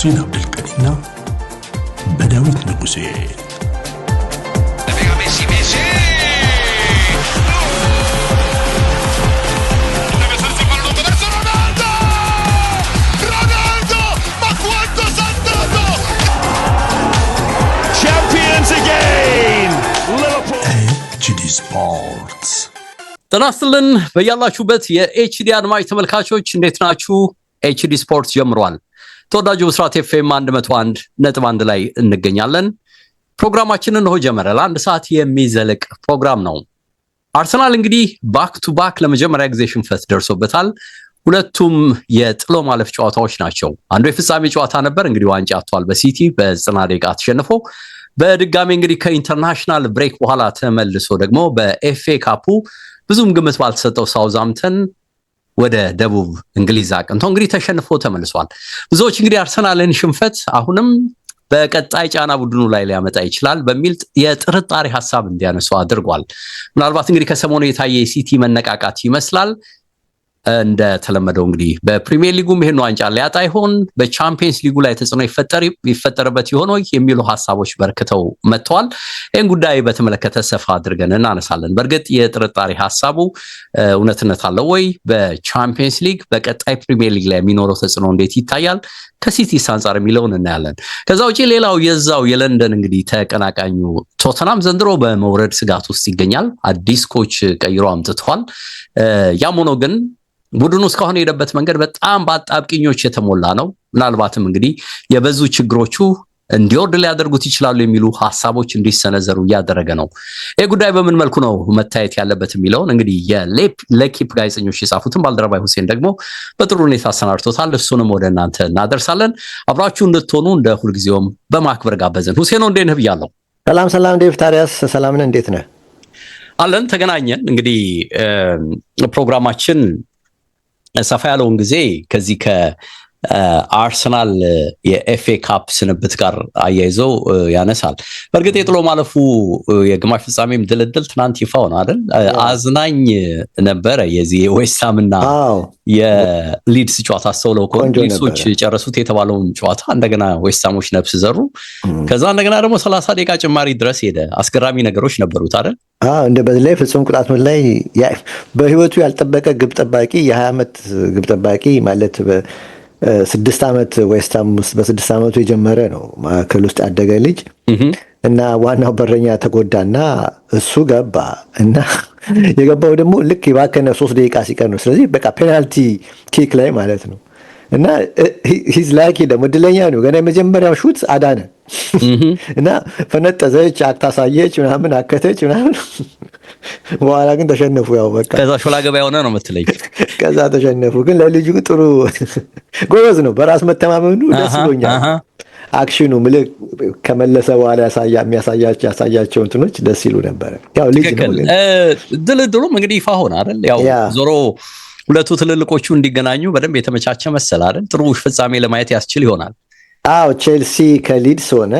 በሁሴን አብዱልቀኒና በዳዊት ንጉሴ HD Sports ተናስተልን በያላችሁበት የኤችዲ አድማጭ ተመልካቾች እንዴት ናችሁ? ኤችዲ ስፖርትስ ጀምሯል። ተወዳጁ ብስራት ኤፍኤም 101.1 ላይ እንገኛለን። ፕሮግራማችንን ነው ጀመረ። ለአንድ ሰዓት የሚዘልቅ ፕሮግራም ነው። አርሰናል እንግዲህ ባክ ቱ ባክ ለመጀመሪያ ጊዜ ሽንፈት ደርሶበታል። ሁለቱም የጥሎ ማለፍ ጨዋታዎች ናቸው። አንዱ የፍጻሜ ጨዋታ ነበር። እንግዲህ ዋንጫ አጥቷል በሲቲ በ90 ደቂቃ ተሸንፎ በድጋሚ እንግዲህ ከኢንተርናሽናል ብሬክ በኋላ ተመልሶ ደግሞ በኤፍኤ ካፑ ብዙም ግምት ባልተሰጠው ሳውዛምተን ወደ ደቡብ እንግሊዝ አቅንቶ እንግዲህ ተሸንፎ ተመልሷል። ብዙዎች እንግዲህ አርሰናልን ሽንፈት አሁንም በቀጣይ ጫና ቡድኑ ላይ ሊያመጣ ይችላል በሚል የጥርጣሬ ሐሳብ እንዲያነሱ አድርጓል። ምናልባት እንግዲህ ከሰሞኑ የታየ የሲቲ መነቃቃት ይመስላል። እንደ ተለመደው እንግዲህ በፕሪሚየር ሊጉም ይሄን ዋንጫ ሊያጣ ይሆን፣ በቻምፒየንስ ሊጉ ላይ ተጽዕኖ ይፈጠርበት ይሆን የሚሉ ሐሳቦች በርክተው መጥተዋል። ይህን ጉዳይ በተመለከተ ሰፋ አድርገን እናነሳለን። በእርግጥ የጥርጣሬ ሐሳቡ እውነትነት አለው ወይ? በቻምፒየንስ ሊግ በቀጣይ ፕሪሚየር ሊግ ላይ የሚኖረው ተጽዕኖ እንዴት ይታያል? ከሲቲስ አንጻር የሚለውን እናያለን። ከዛ ውጪ ሌላው የዛው የለንደን እንግዲህ ተቀናቃኙ ቶተናም ዘንድሮ በመውረድ ስጋት ውስጥ ይገኛል። አዲስ ኮች ቀይሮ አምጥቷል። ያም ሆኖ ግን ቡድኑ እስካሁን የሄደበት መንገድ በጣም በአጣብቂኞች የተሞላ ነው። ምናልባትም እንግዲህ የበዙ ችግሮቹ እንዲወርድ ሊያደርጉት ይችላሉ የሚሉ ሐሳቦች እንዲሰነዘሩ እያደረገ ነው። ይህ ጉዳይ በምን መልኩ ነው መታየት ያለበት የሚለውን እንግዲህ የሌኪፕ ጋዜጠኞች የጻፉትን ባልደረባይ ሁሴን ደግሞ በጥሩ ሁኔታ አሰናድቶታል። እሱንም ወደ እናንተ እናደርሳለን። አብራችሁ እንድትሆኑ እንደ ሁልጊዜውም በማክበር ጋበዝን። ሁሴን እንዴት ነህ ብያለሁ። ሰላም ዴቭ ታዲያስ ሰላም ነህ? እንዴት ነህ? አለን ተገናኘን። እንግዲህ ፕሮግራማችን ሰፋ ያለውን ጊዜ ከዚህ ከአርሰናል የኤፍኤ ካፕ ስንብት ጋር አያይዘው ያነሳል። በእርግጥ የጥሎ ማለፉ የግማሽ ፍጻሜም ድልድል ትናንት ይፋ ሆነ አይደል? አዝናኝ ነበረ። የዚህ የዌስትሃምና የሊድስ ጨዋታ አስተውለው ሊድሶች ጨረሱት የተባለውን ጨዋታ እንደገና ዌስትሃሞች ነፍስ ዘሩ። ከዛ እንደገና ደግሞ 30 ደቂቃ ጭማሪ ድረስ ሄደ። አስገራሚ ነገሮች ነበሩት አይደል? እንደ በዚህ ላይ ፍጹም ቅጣት ምት ላይ በህይወቱ ያልጠበቀ ግብ ጠባቂ የ20 ዓመት ግብ ጠባቂ ማለት በ6 ዓመት ዌስትሃም ውስጥ በ6 ዓመቱ የጀመረ ነው። ማዕከል ውስጥ ያደገ ልጅ እና ዋናው በረኛ ተጎዳና እሱ ገባ እና የገባው ደግሞ ልክ የባከነ 3 ደቂቃ ሲቀር ነው። ስለዚህ በቃ ፔናልቲ ኪክ ላይ ማለት ነው። እና ሂዝ ላኪ ደግሞ እድለኛ ነው። ገና የመጀመሪያው ሹት አዳነ እና ፈነጠዘች፣ አታሳየች ምናምን አከተች ምናምን። በኋላ ግን ተሸነፉ። ያው በቃ ከዛ ሾላ ገበያ ሆነ ነው የምትለኝ። ከዛ ተሸነፉ። ግን ለልጁ ጥሩ ጎበዝ ነው። በራስ መተማመኑ ደስ ብሎኛል። አክሽኑ ምልክ ከመለሰ በኋላ ያሳያቸው እንትኖች ደስ ይሉ ነበር። ያው ልጅ ነው። ድልድሉም እንግዲህ ይፋ ሆነ አይደል? ያው ዞሮ ሁለቱ ትልልቆቹ እንዲገናኙ በደንብ የተመቻቸ መሰለ አይደል? ጥሩ ፍጻሜ ለማየት ያስችል ይሆናል። አዎ ቼልሲ ከሊድስ ሆነ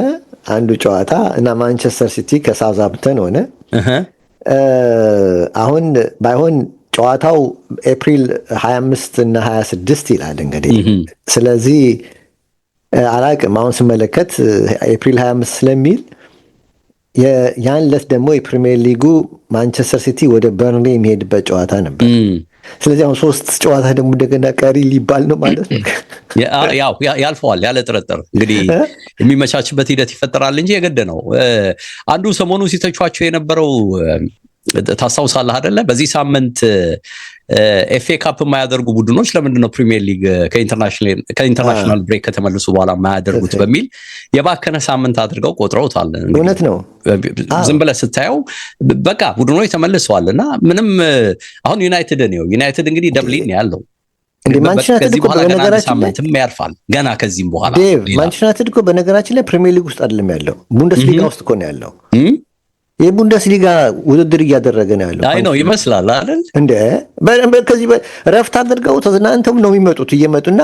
አንዱ ጨዋታ እና ማንቸስተር ሲቲ ከሳውዝሃምፕተን ሆነ። አሁን ባይሆን ጨዋታው ኤፕሪል 25 እና 26 ይላል እንግዲህ። ስለዚህ አላቅም አሁን ስመለከት ኤፕሪል 25 ስለሚል ያን ዕለት ደግሞ የፕሪሚየር ሊጉ ማንቸስተር ሲቲ ወደ በርንሌ የሚሄድበት ጨዋታ ነበር። ስለዚህ አሁን 3 ጨዋታ ደግሞ እንደገና ቀሪ ሊባል ነው ማለት ነው። ያው ያልፈዋል ያለ ጥርጥር እንግዲህ የሚመቻችበት ሂደት ይፈጠራል እንጂ የገደ ነው። አንዱ ሰሞኑ ሲተቿቸው የነበረው ታስታውሳለህ አይደለ? በዚህ ሳምንት ኤፍኤ ካፕ የማያደርጉ ቡድኖች ለምንድን ነው ፕሪሚየር ሊግ ከኢንተርናሽናል ብሬክ ከተመለሱ በኋላ የማያደርጉት በሚል የባከነ ሳምንት አድርገው ቆጥረውታል። እውነት ነው። ዝም ብለህ ስታየው በቃ ቡድኖች ተመልሰዋል እና ምንም አሁን ዩናይትድ እንግዲህ ደብሊን ነው ያለው። ማንቸስተር እኮ በነገራችን ላይ ያርፋል ገና ከዚህም በኋላ ማንቸስተር እኮ በነገራችን ላይ ፕሪሚየር ሊግ ውስጥ አይደለም ያለው፣ ቡንደስሊጋ ውስጥ እኮ ነው ያለው። የቡንደስሊጋ ውድድር እያደረገ ነው ያለው። አይ ነው ይመስላል አይደል እንዴ? ከዚህ ረፍት አድርገው ተዝናንተው ነው የሚመጡት። እየመጡና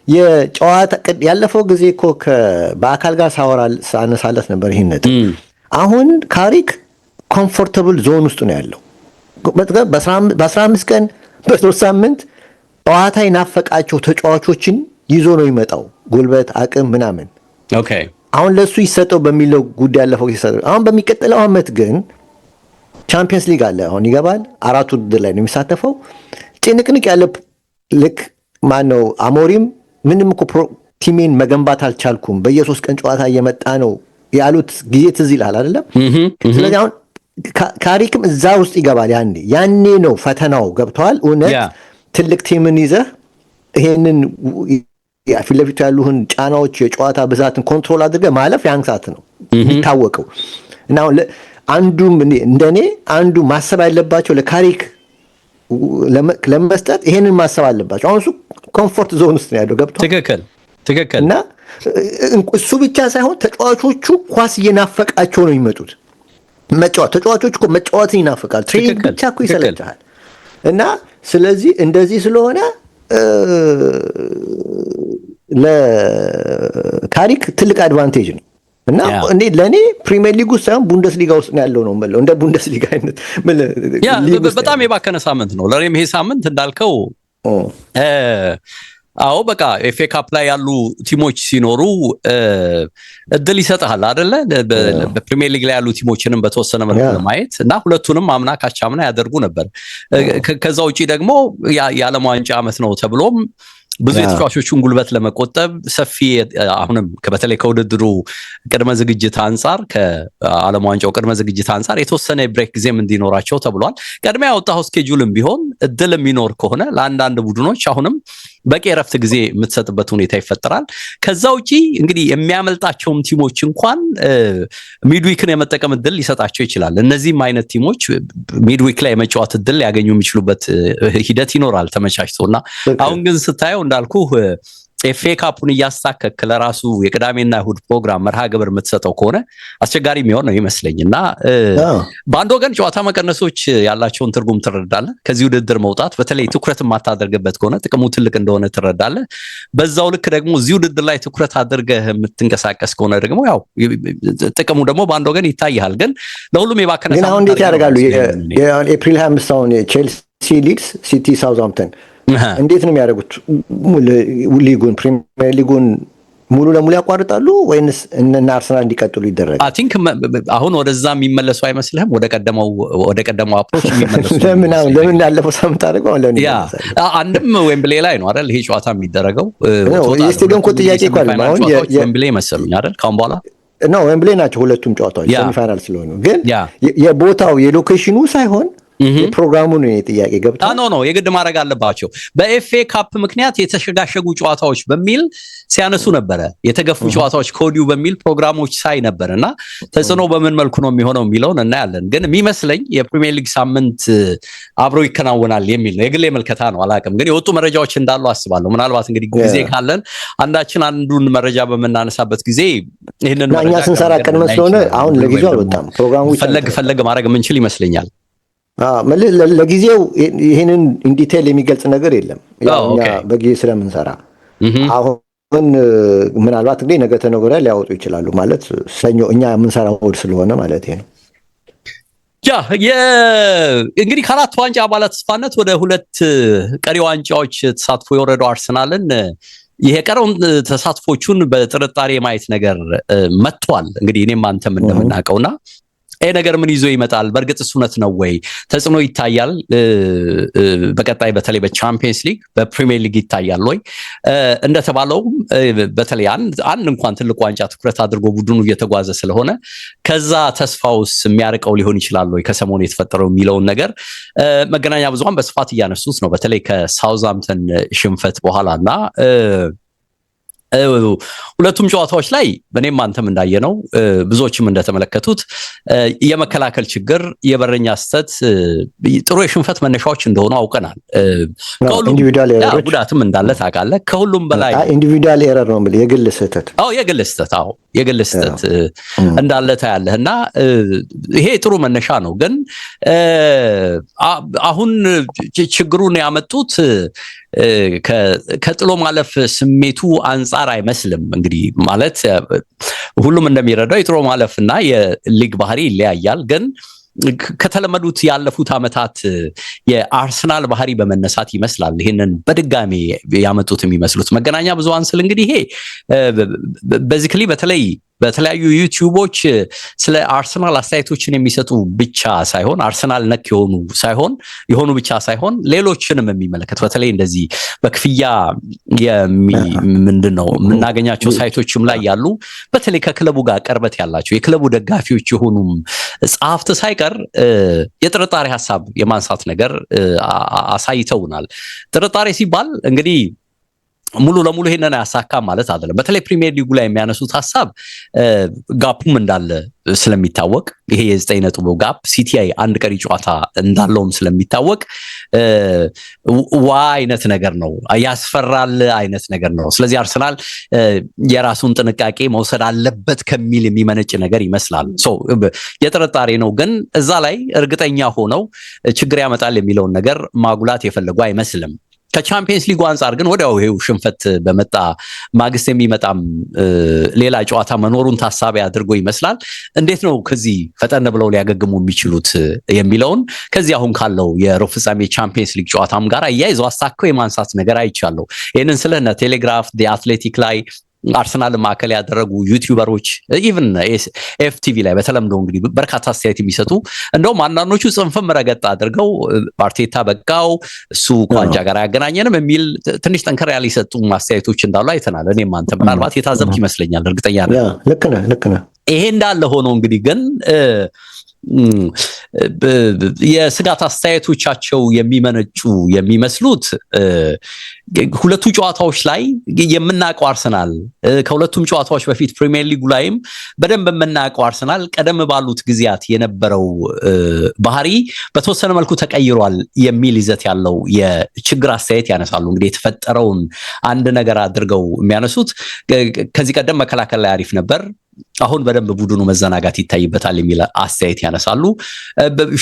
የጨዋታ ያለፈው ጊዜ እኮ በአካል ጋር ሳነሳለት ነበር ይሄን። አሁን ካሪክ ኮምፎርታብል ዞን ውስጥ ነው ያለው። በ15 ቀን በ3 ሳምንት ጨዋታ ይናፈቃቸው ተጫዋቾችን ይዞ ነው የሚመጣው፣ ጉልበት፣ አቅም ምናምን። ኦኬ አሁን ለሱ ይሰጠው በሚለው ጉዳይ ያለፈው ይሰጠው። አሁን በሚቀጥለው ዓመት ግን ቻምፒየንስ ሊግ አለ። አሁን ይገባል፣ 4 ውድድር ላይ ነው የሚሳተፈው። ጭንቅንቅ ያለ ልክ ማነው አሞሪም ምንም እኮ ቲሜን መገንባት አልቻልኩም በየ3 ቀን ጨዋታ እየመጣ ነው ያሉት ጊዜ ትዝ ይልሃል አይደለም? ስለዚህ አሁን ካሪክም እዛ ውስጥ ይገባል። ያኔ ነው ፈተናው። ገብተዋል። እውነት ትልቅ ቲምን ይዘህ ይሄንን ፊት ለፊቱ ያሉህን ጫናዎች የጨዋታ ብዛትን ኮንትሮል አድርገህ ማለፍ ያን ሰዓት ነው የሚታወቀው። እና አሁን አንዱም እንደኔ አንዱ ማሰብ ያለባቸው ለካሪክ ለመስጠት ይሄንን ማሰብ አለባቸው። አሁን እሱ ኮምፎርት ዞን ውስጥ ነው ያለው። ገብቷል። ትክክል። እና እሱ ብቻ ሳይሆን ተጫዋቾቹ ኳስ እየናፈቃቸው ነው የሚመጡት። ተጫዋቾች እኮ መጫወትን ይናፍቃል። ትሬኒንግ ብቻ እኮ ይሰለቻል። እና ስለዚህ እንደዚህ ስለሆነ ለካሪክ ትልቅ አድቫንቴጅ ነው። እና ለእኔ ፕሪሚየር ሊግ ውስጥ ሳይሆን ቡንደስሊጋ ውስጥ ነው ያለው ነው የምለው። እንደ ቡንደስሊጋ አይነት በጣም የባከነ ሳምንት ነው ለእኔም ይሄ ሳምንት እንዳልከው። አዎ በቃ ኤፍኤ ካፕ ላይ ያሉ ቲሞች ሲኖሩ እድል ይሰጥሃል አይደለ? በፕሪሚየር ሊግ ላይ ያሉ ቲሞችንም በተወሰነ መልኩ ለማየት እና ሁለቱንም አምና ካቻምና ያደርጉ ነበር። ከዛ ውጪ ደግሞ የዓለም ዋንጫ ዓመት ነው ተብሎም ብዙ የተጫዋቾቹን ጉልበት ለመቆጠብ ሰፊ አሁንም በተለይ ከውድድሩ ቅድመ ዝግጅት አንጻር ከዓለም ዋንጫው ቅድመ ዝግጅት አንጻር የተወሰነ ብሬክ ጊዜም እንዲኖራቸው ተብሏል። ቀድሞ ያወጣው ስኬጁልም ቢሆን እድል የሚኖር ከሆነ ለአንዳንድ ቡድኖች አሁንም በቂ የረፍት ጊዜ የምትሰጥበት ሁኔታ ይፈጠራል። ከዛ ውጪ እንግዲህ የሚያመልጣቸውም ቲሞች እንኳን ሚድዊክን የመጠቀም እድል ሊሰጣቸው ይችላል። እነዚህም አይነት ቲሞች ሚድዊክ ላይ የመጫወት እድል ሊያገኙ የሚችሉበት ሂደት ይኖራል ተመቻችቶና አሁን ግን ስታየው እንዳልኩ ኤፍኤ ካፑን እያስታከክ ለራሱ የቅዳሜና እሁድ ፕሮግራም መርሃ ግብር የምትሰጠው ከሆነ አስቸጋሪ የሚሆን ነው ይመስለኝና በአንድ ወገን ጨዋታ መቀነሶች ያላቸውን ትርጉም ትረዳለህ። ከዚህ ውድድር መውጣት በተለይ ትኩረት የማታደርግበት ከሆነ ጥቅሙ ትልቅ እንደሆነ ትረዳለህ። በዛው ልክ ደግሞ እዚህ ውድድር ላይ ትኩረት አድርገህ የምትንቀሳቀስ ከሆነ ደግሞ ያው ጥቅሙ ደግሞ በአንድ ወገን ይታያል። ግን ለሁሉም የባከነ ግን አሁን እንዴት ያደርጋሉ? ኤፕሪል 25 አሁን ቼልሲ ሊድስ ሲቲ ሳውዝሃምፕተን እንዴት ነው የሚያደርጉት? ሊጉን ፕሪሚየር ሊጉን ሙሉ ለሙሉ ያቋርጣሉ ወይንስ እነና አርሰናል እንዲቀጥሉ ይደረጋል? አይ ቲንክ አሁን ወደዛ የሚመለሱ አይመስልህም? ወደ ቀደመው አፕሮች የሚመለሱ ለምን ያለፈው ሳምንት አድርገው ለምን አንድም ዌምብሌ ላይ ነው አይደል? ይሄ ጨዋታ የሚደረገው የስቴዲየም እኮ ጥያቄ እኮ አለ። አሁን ዌምብሌ መሰሉኝ አይደል? ካሁን በኋላ ነው ዌምብሌ ናቸው ሁለቱም ጨዋታዎች ሴሚፋይናል ስለሆኑ፣ ግን የቦታው የሎኬሽኑ ሳይሆን የፕሮግራሙ ነው ጥያቄ ገብቷል። ኖ የግድ ማድረግ አለባቸው። በኤፍኤ ካፕ ምክንያት የተሸጋሸጉ ጨዋታዎች በሚል ሲያነሱ ነበረ። የተገፉ ጨዋታዎች ከወዲሁ በሚል ፕሮግራሞች ሳይ ነበርና ተጽዕኖ በምን መልኩ ነው የሚሆነው የሚለውን እናያለን። ግን የሚመስለኝ የፕሪሚየር ሊግ ሳምንት አብሮ ይከናወናል የሚል ነው። የግሌ መልከታ ነው፣ አላውቅም። ግን የወጡ መረጃዎች እንዳሉ አስባለሁ። ምናልባት እንግዲህ ጊዜ ካለን አንዱን መረጃ በምናነሳበት ጊዜ ይሄንን እኛ ስንሰራ ቀድመን ስለሆነ አሁን ለጊዜው አልወጣም። ፕሮግራሙ ፈለግ ማድረግ የምንችል ይመስለኛል። ለጊዜው ይህንን ኢንዲቴል የሚገልጽ ነገር የለም። እኛ በጊዜ ስለምንሰራ አሁን ምናልባት እንግዲህ ነገ ተነገ ወዲያ ሊያወጡ ይችላሉ። ማለት ሰኞ እኛ የምንሰራው እሑድ ስለሆነ ማለት ነው። እንግዲህ ከአራት ዋንጫ አባላት ተስፋነት ወደ 2 ቀሪ ዋንጫዎች ተሳትፎ የወረደው አርሰናልን ይሄ ቀረውን ተሳትፎቹን በጥርጣሬ ማየት ነገር መጥቷል። እንግዲህ እኔም አንተም እንደምናውቀውና ይሄ ነገር ምን ይዞ ይመጣል? በእርግጥ እውነት ነው ወይ? ተጽዕኖ ይታያል? በቀጣይ በተለይ በቻምፒየንስ ሊግ በፕሪሚየር ሊግ ይታያል ወይ? እንደተባለው በተለይ አንድ እንኳን ትልቅ ዋንጫ ትኩረት አድርጎ ቡድኑ እየተጓዘ ስለሆነ ከዛ ተስፋውስ የሚያርቀው ሊሆን ይችላል ወይ ከሰሞኑ የተፈጠረው የሚለውን ነገር መገናኛ ብዙሃን በስፋት እያነሱት ነው። በተለይ ከሳውዝሃምፕተን ሽንፈት በኋላና ሁለቱም ጨዋታዎች ላይ በእኔም አንተም እንዳየነው ብዙዎችም እንደተመለከቱት የመከላከል ችግር፣ የበረኛ ስህተት ጥሩ የሽንፈት መነሻዎች እንደሆኑ አውቀናል። ጉዳትም እንዳለ ታውቃለህ። ከሁሉም በላይ ኢንዲቪዱዋል ኤረር ነው ማለት የግል ስህተት የግል ስህተት እንዳለ ታያለህ እና ይሄ ጥሩ መነሻ ነው። ግን አሁን ችግሩን ያመጡት ከጥሎ ማለፍ ስሜቱ አንጻር አይመስልም። እንግዲህ ማለት ሁሉም እንደሚረዳው የጥሎ ማለፍ እና የሊግ ባህሪ ይለያያል። ግን ከተለመዱት ያለፉት አመታት የአርሰናል ባህሪ በመነሳት ይመስላል ይሄንን በድጋሚ ያመጡት የሚመስሉት መገናኛ ብዙሃን ስል እንግዲህ ይሄ ቤዚክሊ በተለያዩ ዩቲዩቦች ስለ አርሰናል አስተያየቶችን የሚሰጡ ብቻ ሳይሆን አርሰናል ነክ የሆኑ ብቻ ሳይሆን ሌሎችንም የሚመለከት በተለይ እንደዚህ በክፍያ ምንድነው የምናገኛቸው ሳይቶችም ላይ ያሉ በተለይ ከክለቡ ጋር ቀርበት ያላቸው የክለቡ ደጋፊዎች የሆኑም ጸሐፍት ሳይቀር የጥርጣሬ ሐሳብ የማንሳት ነገር አሳይተውናል። ጥርጣሬ ሲባል እንግዲህ ሙሉ ለሙሉ ይሄንን ያሳካም ማለት አይደለም። በተለይ ፕሪሚየር ሊጉ ላይ የሚያነሱት ሐሳብ ጋፑም እንዳለ ስለሚታወቅ ይሄ የ9 ነጥብ ጋፕ ሲቲአይ አንድ ቀሪ ጨዋታ እንዳለውም ስለሚታወቅ አይነት ነገር ነው ያስፈራል አይነት ነገር ነው። ስለዚህ አርሰናል የራሱን ጥንቃቄ መውሰድ አለበት ከሚል የሚመነጭ ነገር ይመስላል። የጥርጣሬ ነው፣ ግን እዛ ላይ እርግጠኛ ሆነው ችግር ያመጣል የሚለውን ነገር ማጉላት የፈለጉ አይመስልም። ከቻምፒየንስ ሊጉ አንፃር ግን ወዲያው ይሄው ሽንፈት በመጣ ማግስት የሚመጣም ሌላ ጨዋታ መኖሩን ታሳቢ አድርጎ ይመስላል እንዴት ነው ከዚህ ፈጠን ብለው ሊያገግሙ የሚችሉት የሚለውን ከዚህ አሁን ካለው የሩብ ፍጻሜ ቻምፒየንስ ሊግ ጨዋታም ጋር አያይዘው አሳከው የማንሳት ነገር አይቻለሁ። ይሄንን ስለነ ቴሌግራፍ አትሌቲክ ላይ አርሰናል ማዕከል ያደረጉ ዩቲዩበሮች ኢቭን ኤፍቲቪ ላይ በተለምዶ እንግዲህ በርካታ አስተያየት የሚሰጡ እንደውም አንዳንዶቹ ጽንፍም ረገጥ አድርገው አርቴታ በቃው እሱ ቋንጃ ጋር ያገናኘንም የሚል ትንሽ ጠንከር ያለ ይሰጡ አስተያየቶች እንዳሉ አይተናል። እኔም አንተ ምናልባት የታዘብክ ይመስለኛል። እርግጠኛ ነኝ። ልክ ነህ። ይሄ እንዳለ ሆኖ እንግዲህ ግን የስጋት አስተያየቶቻቸው የሚመስሉት ሁለቱ ጨዋታዎች ላይ የምናውቀው አርሰናል ከሁለቱም ጨዋታዎች በፊት ፕሪሚየር ሊጉ ላይም በደንብ የምናውቀው አርሰናል ቀደም ባሉት ጊዜያት የነበረው ባህሪ በተወሰነ መልኩ ተቀይሯል የሚል ይዘት ያለው የችግር አስተያየት ያነሳሉ። እንግዲህ የተፈጠረውን አንድ ነገር አድርገው የሚያነሱት ከዚህ ቀደም መከላከል ላይ አሪፍ ነበር፣ አሁን በደንብ ቡድኑ መዘናጋት ይታይበታል የሚል አስተያየት ያነሳሉ።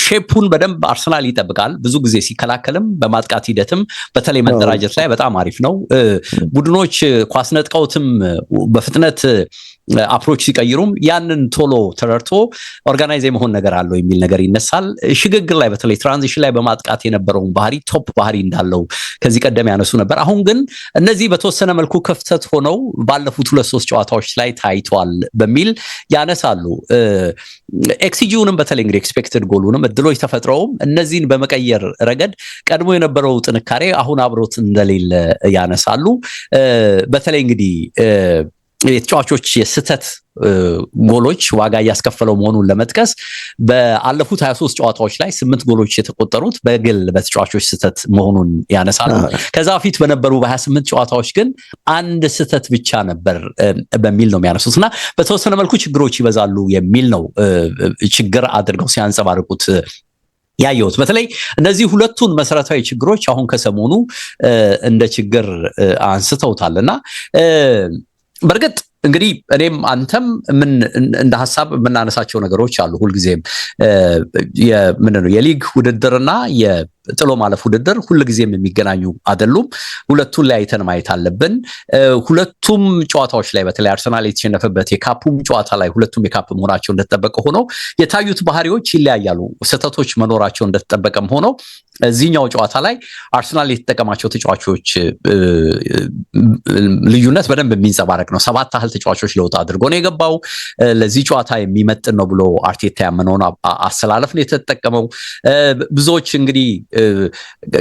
ሼፑን በደንብ አርሰናል ይጠብቃል። ብዙ ጊዜ ሲከላከልም በማጥቃት ሂደትም በተለይ መደራጀት ላይ በጣም አሪፍ ነው። ቡድኖች ኳስ ነጥቀውትም በፍጥነት አፕሮች ሲቀይሩም ያንን ቶሎ ተረድቶ ኦርጋናይዝ የመሆን ነገር አለው የሚል ነገር ይነሳል። ሽግግር ላይ በተለይ ትራንዚሽን ላይ በማጥቃት የነበረውን ባህሪ ቶፕ ባህሪ እንዳለው ከዚህ ቀደም ያነሱ ነበር። አሁን ግን እነዚህ በተወሰነ መልኩ ክፍተት ሆነው ባለፉት 2-3 ጨዋታዎች ላይ ታይቷል በሚል ያነሳሉ። ኤክስጂውንም በተለይ እንግዲህ ኤክስፔክትድ ጎሉንም እድሎች ተፈጥረውም እነዚህን በመቀየር ረገድ ቀድሞ የነበረው ጥንካሬ አሁን አብሮት እንደሌለ ያነሳሉ። በተለይ እንግዲህ የተጫዋቾች የስተት ጎሎች ዋጋ እያስከፈለው መሆኑን ለመጥቀስ በአለፉት 23 ጨዋታዎች ላይ 8 ጎሎች የተቆጠሩት በግል በተጫዋቾች ስተት መሆኑን ያነሳሉ። ከዛ በፊት በነበሩ በ28 ጨዋታዎች ግን አንድ ስተት ብቻ ነበር በሚል ነው የሚያነሱትና በተወሰነ መልኩ ችግሮች ይበዛሉ የሚል ነው ችግር አድርገው ሲያንጸባርቁት ያየሁት። በተለይ እነዚህ ሁለቱን መሰረታዊ ችግሮች አሁን ከሰሞኑ እንደ ችግር አንስተውታልና በርግጥ እንግዲህ እኔም አንተም እንደ ሀሳብ የምናነሳቸው ነገሮች አሉ። ሁልጊዜም የሊግ ውድድርና የጥሎ ማለፍ ውድድር ሁልጊዜም የሚገናኙ አይደሉም። ሁለቱን ላይ አይተን ማየት አለብን። ሁለቱም ጨዋታዎች ላይ በተለይ አርሰናል የተሸነፈበት የካፑም ጨዋታ ላይ ሁለቱም የካፕ መሆናቸው እንደተጠበቀ ሆነው የታዩት ባህሪዎች ይለያያሉ። ስህተቶች መኖራቸው እንደተጠበቀም ሆነው እዚህኛው ጨዋታ ላይ አርሰናል የተጠቀማቸው ተጫዋቾች ልዩነት በደንብ የሚንጸባረቅ ነው። 7 ያህል ተጫዋቾች ለውጥ አድርጎ ነው የገባው። ለዚህ ጨዋታ የሚመጥን ነው ብሎ አርቴታ ያመነውን አሰላለፍ ነው የተጠቀመው። ብዙዎች እንግዲህ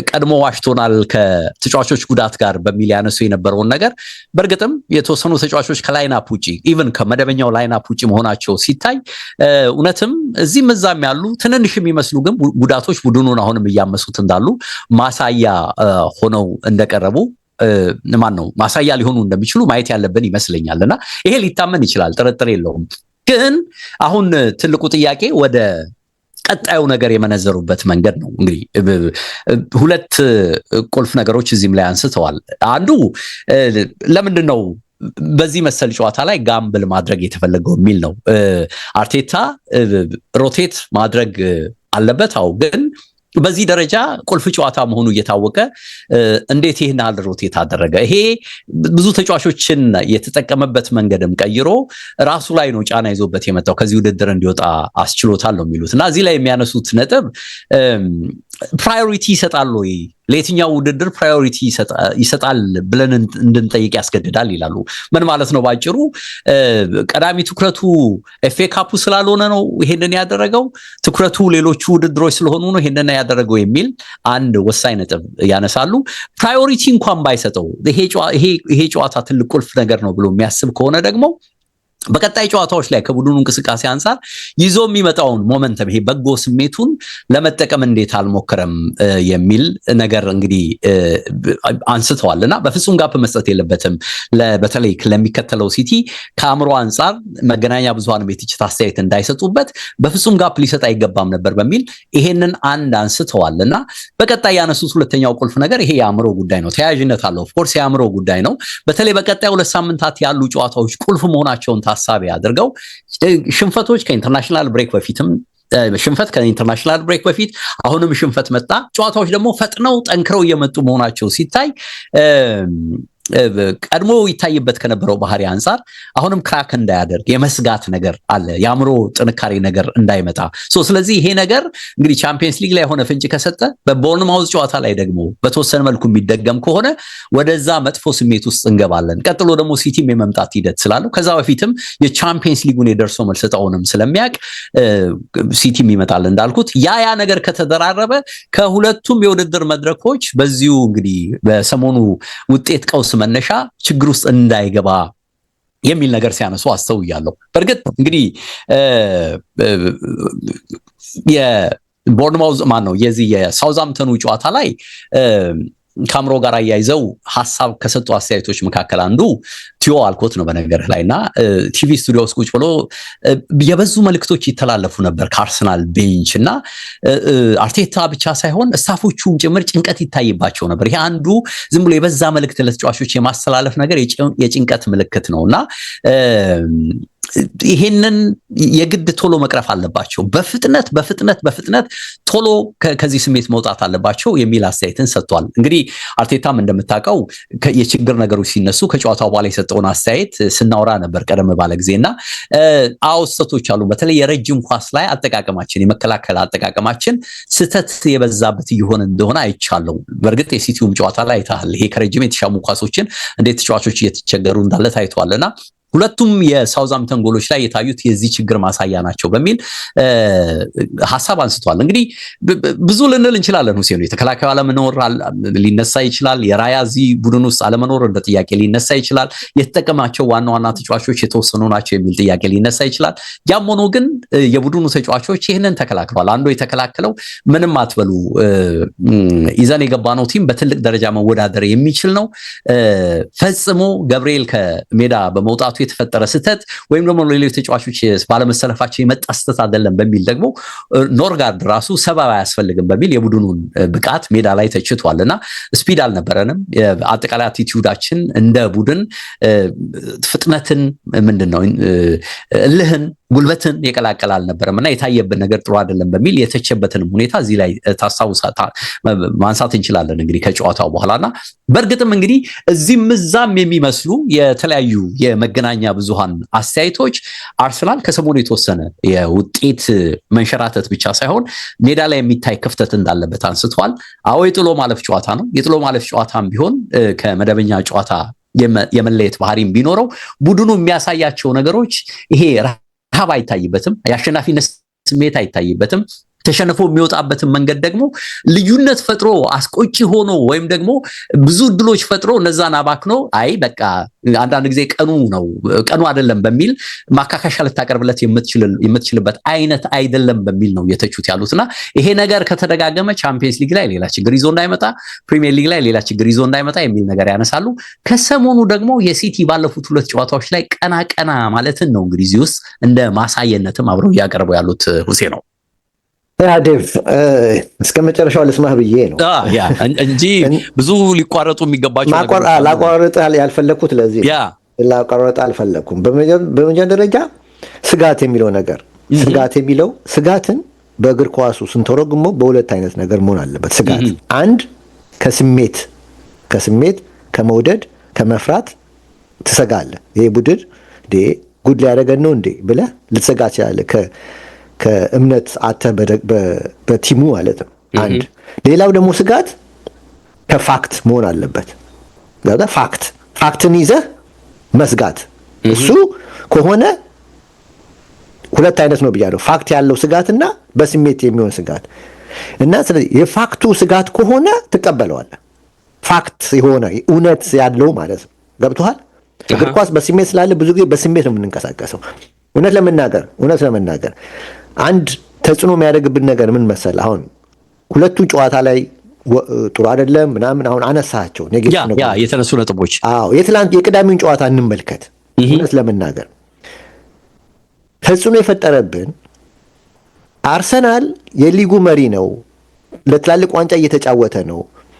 ቀድሞ ዋሽቶናል ከተጫዋቾች ጉዳት ጋር በሚል ያነሱ የነበረውን ነገር በእርግጥም የተወሰኑ ተጫዋቾች ከላይናፕ ውጪ ኢቭን ከመደበኛው ላይናፕ ውጪ መሆናቸው ሲታይ እውነትም እዚህም እዛም ያሉ ትንንሽ የሚመስሉ ግን ጉዳቶች ቡድኑን አሁንም እያመሱት እንዳሉ ማሳያ ሆነው እንደቀረቡ ማሳያ ሊሆኑ እንደሚችሉ ማየት ያለብን ይመስለኛልና ይሄ ሊታመን ይችላል፣ ጥርጥር የለውም። ግን አሁን ትልቁ ጥያቄ ወደ ቀጣዩ ነገር የመነዘሩበት መንገድ ነው። እንግዲህ ሁለት ቁልፍ ነገሮች እዚህም ላይ አንስተዋል። አንዱ ለምንድን ነው በዚህ መሰል ጨዋታ ላይ ጋምብል ማድረግ የተፈለገው የሚል ነው። አርቴታ ሮቴት ማድረግ አለበት። አው ግን በዚህ ደረጃ ቁልፍ ጨዋታ መሆኑ እየታወቀ እንዴት ይሄን አለ ሮቴት አደረገ? ይሄ ብዙ ተጫዋቾችን የተጠቀመበት መንገድም ቀይሮ ራሱ ላይ ነው ጫና ይዞበት የመጣው ከዚህ ውድድር እንዲወጣ አስችሎታል ነው የሚሉት እና እዚህ ላይ የሚያነሱት ነጥብ ፕራዮሪቲ ይሰጣል ወይ ለየትኛው ውድድር ፕራዮሪቲ ይሰጣል ብለን እንድንጠይቅ ያስገድዳል ይላሉ። ምን ማለት ነው? ባጭሩ ቀዳሚ ትኩረቱ ኤፍኤ ካፑ ስላልሆነ ነው ይሄንን ያደረገው፣ ትኩረቱ ሌሎቹ ውድድሮች ስለሆኑ ነው ይሄንን ያደረገው የሚል አንድ ወሳኝ ነጥብ ያነሳሉ። ፕራዮሪቲ እንኳን ባይሰጠው ይሄ ጨዋታ ትልቅ ቁልፍ ነገር ነው ብሎ የሚያስብ ከሆነ ደግሞ በቀጣይ ጨዋታዎች ላይ ከቡድኑ እንቅስቃሴ አንፃር ይዞ የሚመጣውን ሞመንተም ይሄ በጎ ስሜቱን ለመጠቀም እንዴት አልሞከረም የሚል ነገር እንግዲህ አንስተዋልና በፍጹም ጋፕ መስጠት የለበትም። በተለይ ለሚከተለው ሲቲ ከአእምሮ አንፃር መገናኛ ብዙሃን የትችት አስተያየት እንዳይሰጡበት በፍጹም ጋፕ ሊሰጥ አይገባም ነበር በሚል ይሄንን አንድ አንስተዋልና በቀጣይ ያነሱት ሁለተኛው ቁልፍ ነገር ይሄ የአእምሮ ጉዳይ ነው። ተያያዥነት አለው። ኦፍኮርስ የአእምሮ ጉዳይ ነው። በተለይ በቀጣይ 2 ሳምንታት ያሉ ጨዋታዎች ቁልፍ መሆናቸውን ታሳቢ አድርገው ሽንፈቶች ከኢንተርናሽናል ብሬክ በፊትም ሽንፈት ከኢንተርናሽናል ብሬክ በፊት አሁንም ሽንፈት መጣ። ጨዋታዎች ደግሞ ፈጥነው ጠንክረው እየመጡ መሆናቸው ሲታይ ቀድሞ ይታይበት ከነበረው ባህሪ አንፃር አሁንም ክራክ እንዳያደርግ የመስጋት ነገር አለ፣ የአእምሮ ጥንካሬ ነገር እንዳይመጣ። ስለዚህ ይሄ ነገር እንግዲህ ቻምፒየንስ ሊግ ላይ የሆነ ፍንጭ ከሰጠ በቦርንማውዝ ጨዋታ ላይ ደግሞ በተወሰነ መልኩ የሚደገም ከሆነ ወደዛ መጥፎ ስሜት ውስጥ እንገባለን። ቀጥሎ ደግሞ ሲቲም የመምጣት ሂደት ስላለው ከዛ በፊትም የቻምፒየንስ ሊጉን የደርሶ መልስ ዕጣውንም ስለሚያውቅ ሲቲም ይመጣል እንዳልኩት ያ ነገር ከተደራረበ ከሁለቱም የውድድር መድረኮች በዚሁ እንግዲህ በሰሞኑ ውጤት ቀውስ መነሻ ችግር ውስጥ እንዳይገባ የሚል ነገር ሲያነሱ አስተውያለሁ። በእርግጥ እንግዲህ የቦርንማውዝ የዚህ የሳውዛምፕተኑ ጨዋታ ላይ ከአእምሮ ጋር አያይዘው ሐሳብ ከሰጡ አስተያየቶች መካከል አንዱ ቲዮ አልኮት ነው በነገር ላይና ቲቪ ስቱዲዮ ውስጥ ቁጭ ብሎ የበዙ መልእክቶች ይተላለፉ ነበር ከአርሰናል ቤንች እና አርቴታ ብቻ ሳይሆን ስታፎቹም ጭምር ጭንቀት ይታይባቸው ነበር። ይሄ አንዱ ዝም ብሎ የበዛ መልእክት ለተጫዋቾች የማስተላለፍ ነገር የጭንቀት ምልክት ነውና ይሄንን የግድ ቶሎ መቅረፍ አለባቸው። በፍጥነት ቶሎ ከዚህ ስሜት መውጣት አለባቸው የሚል አስተያየትን ሰጥቷል። እንግዲህ አርቴታም እንደምታውቀው የችግር ነገሮች ሲነሱ ከጨዋታው በኋላ የሰጠውን አስተያየት ስናወራ ነበር ቀደም ባለ ጊዜና ስህተቶች አሉ። በተለይ የረጅም ኳስ ላይ አጠቃቀማችን፣ የመከላከል አጠቃቀማችን ስህተት የበዛበት እየሆነ እንደሆነ አይቻለው። በእርግጥ የሲቲውም ጨዋታ ላይ አይተሃል። ይሄ ከረጅም የተሻሙ ኳሶችን እንዴት ተጫዋቾች እየተቸገሩ እንዳለ ታይቷልና ሁለቱም የሳውዛምፕተን ጎሎች ላይ የታዩት የዚህ ችግር ማሳያ ናቸው በሚል ሐሳብ አንስቷል። እንግዲህ ብዙ ልንል እንችላለን። ሁሴኑ የተከላካዩ አለመኖር ሊነሳ ይችላል። የራያ እዚህ ቡድን ውስጥ አለመኖር እንደ ጥያቄ ሊነሳ ይችላል። የተጠቀማቸው ዋና ተጫዋቾች የተወሰኑ ናቸው የሚል ጥያቄ ሊነሳ ይችላል። ያም ሆኖ ግን የቡድኑ ተጫዋቾች ይህንን ተከላክለዋል። አንዱ የተከላከለው ምንም አትበሉ ይዘን የገባነው ቲም በትልቅ ደረጃ መወዳደር የሚችል ነው፣ ፈጽሞ ገብርኤል ከሜዳ በመውጣቱ የተፈጠረ ስህተት ወይም ደግሞ ሌሎች ተጫዋቾች ባለመሰለፋቸው የመጣ ስህተት አይደለም በሚል ደግሞ ኖርጋርድ ራሱ ሰበብ አያስፈልግም በሚል የቡድኑን ብቃት ሜዳ ላይ ተችቷልና ስፒድ አልነበረንም። አጠቃላይ አቲቲዩዳችን እንደ ቡድን ፍጥነትን እልህን ጉልበትን የቀላቀለ አልነበረምና የታየብን ነገር ጥሩ አይደለም በሚል የተቸበትንም ሁኔታ እዚህ ላይ ማንሳት እንችላለን እንግዲህ ከጨዋታው በኋላና በእርግጥም እንግዲህ እዚህም እዛም የሚመስሉ የተለያዩ የመገናኛ ብዙሃን አስተያየቶች አርሰናል ከሰሞኑ የተወሰነ የውጤት መንሸራተት ብቻ ሳይሆን ሜዳ ላይ የሚታይ ክፍተት እንዳለበት አንስተዋል። አዎ የጥሎ ማለፍ ጨዋታ ነው። የጥሎ ማለፍ ጨዋታም ቢሆን ከመደበኛ ጨዋታ የመለየት ባህሪም ቢኖረው ቡድኑ የሚያሳያቸው ነገሮች ይሄ ረሃብ አይታይበትም፣ የአሸናፊነት ስሜት አይታይበትም። ተሸንፎ የሚወጣበትን መንገድ ደግሞ ልዩነት ፈጥሮ አስቆጪ ሆኖ ወይም ደግሞ ብዙ እድሎች ፈጥሮ እነዛን አባክኖ በቃ አንዳንድ ጊዜ ቀኑ አይደለም በሚል ማካካሻ ልታቀርብለት የምትችልበት አይነት አይደለም በሚል ነው የተቹት ያሉትና ይሄ ነገር ከተደጋገመ ቻምፒየንስ ሊግ ላይ ሌላ ችግር ይዞ እንዳይመጣ፣ ፕሪሚየር ሊግ ላይ ሌላ ችግር ይዞ እንዳይመጣ የሚል ነገር ያነሳሉ። ከሰሞኑ ደግሞ የሲቲ ባለፉት 2 ጨዋታዎች ላይ ቀና ማለትን ነው እንግዲህ እዚህ ውስጥ እንደ ማሳየነትም አብረው እያቀርቡ ያሉት ሁሴ ነው። ዴቭ እስከ መጨረሻው ልስማህ ብዬ ነው እንጂ ብዙ ሊቋረጡ የሚገባቸው ላቋረጥ ያልፈለኩት ለዚህ ላቋረጥ አልፈለኩም። በመጀመሪያ ደረጃ ስጋት የሚለው ነገር ስጋትን በእግር ኳሱ ስንተረጉሞ በሁለት አይነት ነገር መሆን አለበት ስጋት። አንድ ከስሜት ከመውደድ ከመፍራት ትሰጋለህ። ይሄ ቡድን ጉድ ሊያደርገን ነው እንዴ ብለህ ልትሰጋ ትችላለህ። ከእምነት አተህ በቲሙ ማለት ነው። አንድ ሌላው ደግሞ ስጋት ከፋክት መሆን አለበት። ፋክትን ይዘህ መስጋት እሱ ከሆነ ሁለት አይነት ነው ብያለሁ። ፋክት ያለው ስጋትና በስሜት የሚሆን ስጋት እና ስለዚህ የፋክቱ ስጋት ከሆነ ትቀበለዋለህ። ፋክት የሆነ እውነት ያለው ማለት ነው። ገብቶሃል? እግር ኳስ በስሜት ስላለ ብዙ ጊዜ በስሜት ነው የምንንቀሳቀሰው። እውነት ለመናገር አንድ ተጽዕኖ የሚያደርግብን ነገር ምን መሰለህ? አሁን ሁለቱ ጨዋታ ላይ ጥሩ አይደለም ምናምን አሁን አነሳቸው የተነሱ ነጥቦች። የቅዳሜውን ጨዋታ እንመልከት። እውነት ለመናገር ተጽዕኖ የፈጠረብን አርሰናል የሊጉ መሪ ነው። ለትላልቅ ዋንጫ እየተጫወተ ነው።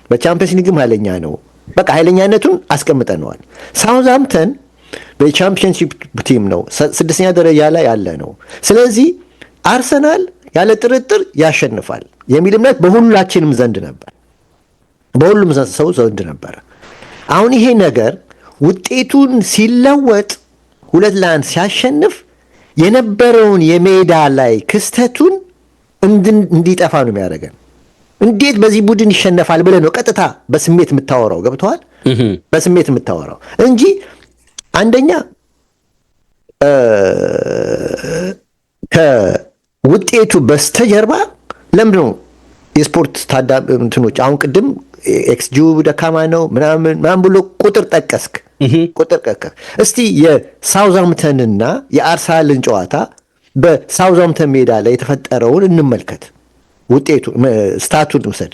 በቻምፒየንስ ሊግም ኃይለኛ ነው። በቃ ኃይለኛነቱን አስቀምጠነዋል። ሳውዝሃምፕተን በቻምፒየንሺፕ ቲም ነው፣ 6ኛ ደረጃ ላይ ያለ ነው። ስለዚህ አርሰናል ያለ ጥርጥር ያሸንፋል የሚል እምነት በሁላችንም ዘንድ ነበር፣ በሁሉም ሰው ዘንድ ነበር። አሁን ይሄ ነገር ውጤቱን ሲለወጥ 2-1 ሲያሸንፍ የነበረውን የሜዳ ላይ ክስተቱን እንዲጠፋ ነው የሚያደርገን። እንዴት በዚህ ቡድን ይሸነፋል ብለህ ነው ቀጥታ በስሜት የምታወራው። ገብቶሃል? በስሜት የምታወራው እንጂ አንደኛ ከውጤቱ በስተጀርባ ለምንድን ነው የስፖርት እንትኖች አሁን ቅድም ኤክስጂው ደካማ ነው ምናምን ብሎ ቁጥር ጠቀስክ። እስቲ የሳውዝሃምፕተንና የአርሰናልን ጨዋታ በሳውዝሃምፕተን ሜዳ ላይ የተፈጠረውን እንመልከት። ውጤቱ ስታቱን ውሰድ።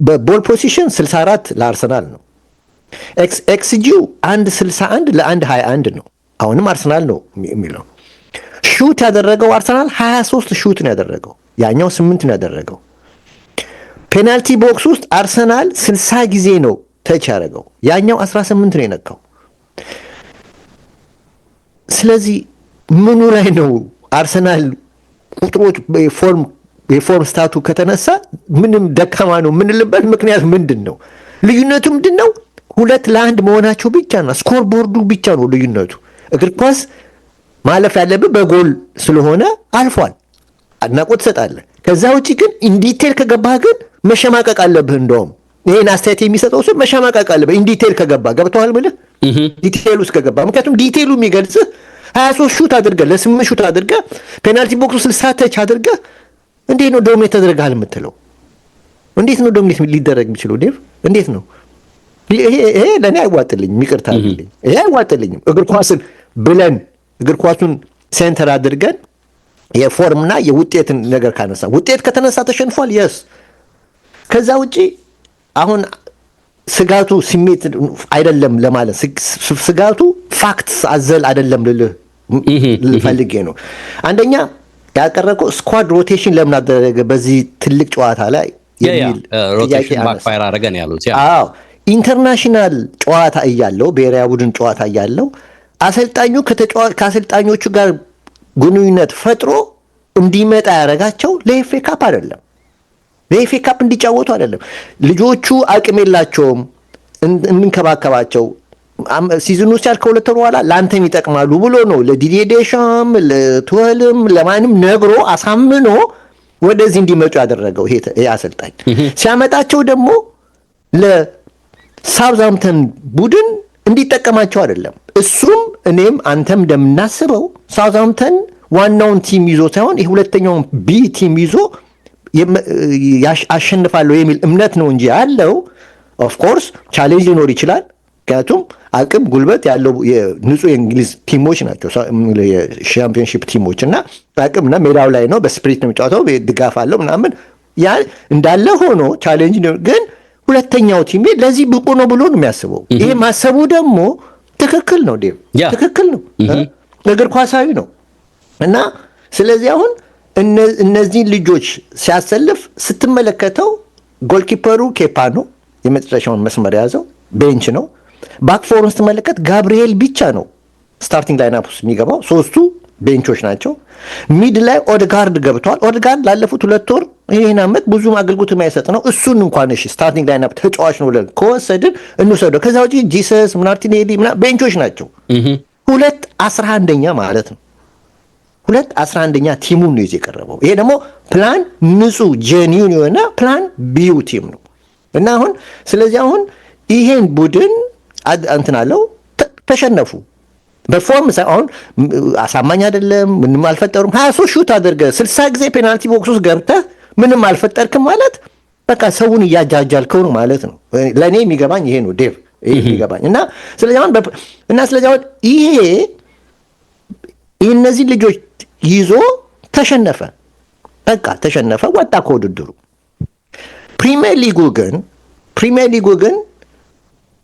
በቦል ፖዚሽን 64 ለአርሰናል ነው። ኤክስጂው 1.61 ለ1.21 ነው። አሁንም አርሰናል ነው የሚለው። ሹት ያደረገው አርሰናል 23 ሹት ነው ያደረገው፣ ያኛው 8 ነው ያደረገው። ፔናልቲ ቦክስ ውስጥ አርሰናል 60 ጊዜ ነው ተች ያደረገው፣ ያኛው 18 ነው የነካው። ስለዚህ ምኑ ላይ ነው አርሰናል ቁጥሮች የፎርም ስታቱ ከተነሳ ምንም ደካማ ነው የምንልበት ምክንያት ምንድን ነው? ልዩነቱ ምንድን ነው? 2-1 መሆናቸው ብቻ ነው። ስኮር ቦርዱ ብቻ ነው ልዩነቱ። እግር ኳስ ማለፍ ያለብህ በጎል ስለሆነ አልፏል፣ አድናቆት ትሰጣለህ። ከዛ ውጭ ግን ኢንዲቴል ከገባህ ግን መሸማቀቅ አለብህ። እንደውም ይሄን አስተያየት የሚሰጠው ሰው መሸማቀቅ አለብህ ኢንዲቴል ከገባህ። ገብቶሃል ብለህ ዲቴል ውስጥ ከገባህ። ምክንያቱም ዲቴሉ የሚገልጽህ 23 ሹት አድርገህ ለ8 ሹት አድርገህ ፔናልቲ ቦክሱ 60 ተች አድርገህ እንዴት ነው ዶሚኔት ተደርጋል የምትለው? እንዴት ነው ዶሚኔት ሊደረግ የሚችለው? ዴቭ እንዴት ነው ይሄ? ለእኔ አይዋጥልኝም። ይቅርታ አድርግልኝ፣ ይሄ አይዋጥልኝም። እግር ኳስን ብለን እግር ኳሱን ሴንተር አድርገን የፎርምና የውጤትን ነገር ካነሳ ውጤት ከተነሳ ተሸንፏል። የስ ከዛ ውጪ አሁን ስጋቱ ስሜት አይደለም ለማለት ስጋቱ ፋክትስ አዘል አይደለም ልፈልጌ ነው። አንደኛ ያቀረበው ስኳድ ሮቴሽን ለምን አደረገ በዚህ ትልቅ ጨዋታ ላይ የሚል ሮቴሽን ባክፋየር አደረገን ያሉት። አዎ ኢንተርናሽናል ጨዋታ እያለው ብሔራዊ ቡድን ጨዋታ እያለው አሰልጣኙ ከአሰልጣኞቹ ጋር ግንኙነት ፈጥሮ እንዲመጣ ያደረጋቸው ለኤፍኤ ካፕ አይደለም፣ ለኤፍኤ ካፕ እንዲጫወቱ አይደለም። ልጆቹ አቅም የላቸውም እንንከባከባቸው፣ ሲዝኑ ሲያልቅ ከሁለት ወር በኋላ ለአንተም ይጠቅማሉ ብሎ ነው ለዲዲዬ ዴሻም ለቱዌልም ለማንም ነግሮ አሳምኖ ወደዚህ እንዲመጡ ያደረገው ይሄ አሰልጣኝ። ሲያመጣቸው ደግሞ ለሳውዝሃምፕተን ቡድን እንዲጠቀማቸው አይደለም። እሱም እኔም አንተም እንደምናስበው ሳውዝሃምፕተን ዋናውን ቲም ይዞ ሳይሆን ይህ ሁለተኛውን ቢ ቲም ይዞ አሸንፋለሁ የሚል እምነት ነው እንጂ ያለው። ኦፍኮርስ ቻሌንጅ ሊኖር ይችላል። ምክንያቱም አቅም ጉልበት ያለው ንጹህ የእንግሊዝ ቲሞች ናቸው የሻምፒዮንሺፕ ቲሞች እና አቅምና ሜዳው ላይ ነው። በስፕሪት ነው የሚጫወተው፣ ድጋፍ አለው ምናምን ያ እንዳለ ሆኖ ቻሌንጅ ግን ሁለተኛው ቲም ለዚህ ብቁ ነው ብሎ ነው የሚያስበው። ይሄ ማሰቡ ደግሞ ትክክል ነው ዴቭ፣ ትክክል ነው፣ እግር ኳሳዊ ነው። እና ስለዚህ አሁን እነዚህን ልጆች ሲያሰልፍ ስትመለከተው ጎልኪፐሩ ኬፓ ነው የመጨረሻውን መስመር የያዘው፣ ቤንች ነው። ባክፎርን ስትመለከት ጋብርኤል ብቻ ነው ስታርቲንግ ላይናፕ ውስጥ የሚገባው፣ ሶስቱ ቤንቾች ናቸው። ሚድ ላይ ኦድጋርድ ገብቷል። ኦድጋርድ ላለፉት 2 ወር ይህን ዓመት ብዙም አገልግሎት የማይሰጥ ነው። እሱን እንኳን እሺ ስታርቲንግ ላይን አፕ ተጫዋች ነው ብለን ከወሰድን እንውሰደው። ከዛ ውጪ ጂሰስ ማርቲኔሊ ቤንቾች ናቸው። 2-11ኛ ማለት ነው። 2-11ኛ ቲሙን ነው ይዞ የቀረበው። ይሄ ደግሞ ፕላን ንጹህ ጄኒውን የሆነ ፕላን ቢዩ ቲም ነው እና አሁን ስለዚህ አሁን ይሄን ቡድን እንትን አለው ተሸነፉ። ፐርፎርማንስ አሁን አሳማኝ አይደለም። ምንም አልፈጠሩም። 23 ሹት አድርገህ 60 ጊዜ ፔናልቲ ቦክስ ውስጥ ገብተህ ምንም አልፈጠርክም ማለት በቃ ሰውን እያጃጃልከው ነው ማለት ነው። ለእኔ የሚገባኝ ይሄ ነው ዴቭ፣ ይሄ የሚገባኝ እና ስለዚህ አሁን ይሄ እነዚህ ልጆች ይዞ ተሸነፈ፣ በቃ ተሸነፈ፣ ወጣ ከውድድሩ። ፕሪሚየር ሊጉ ግን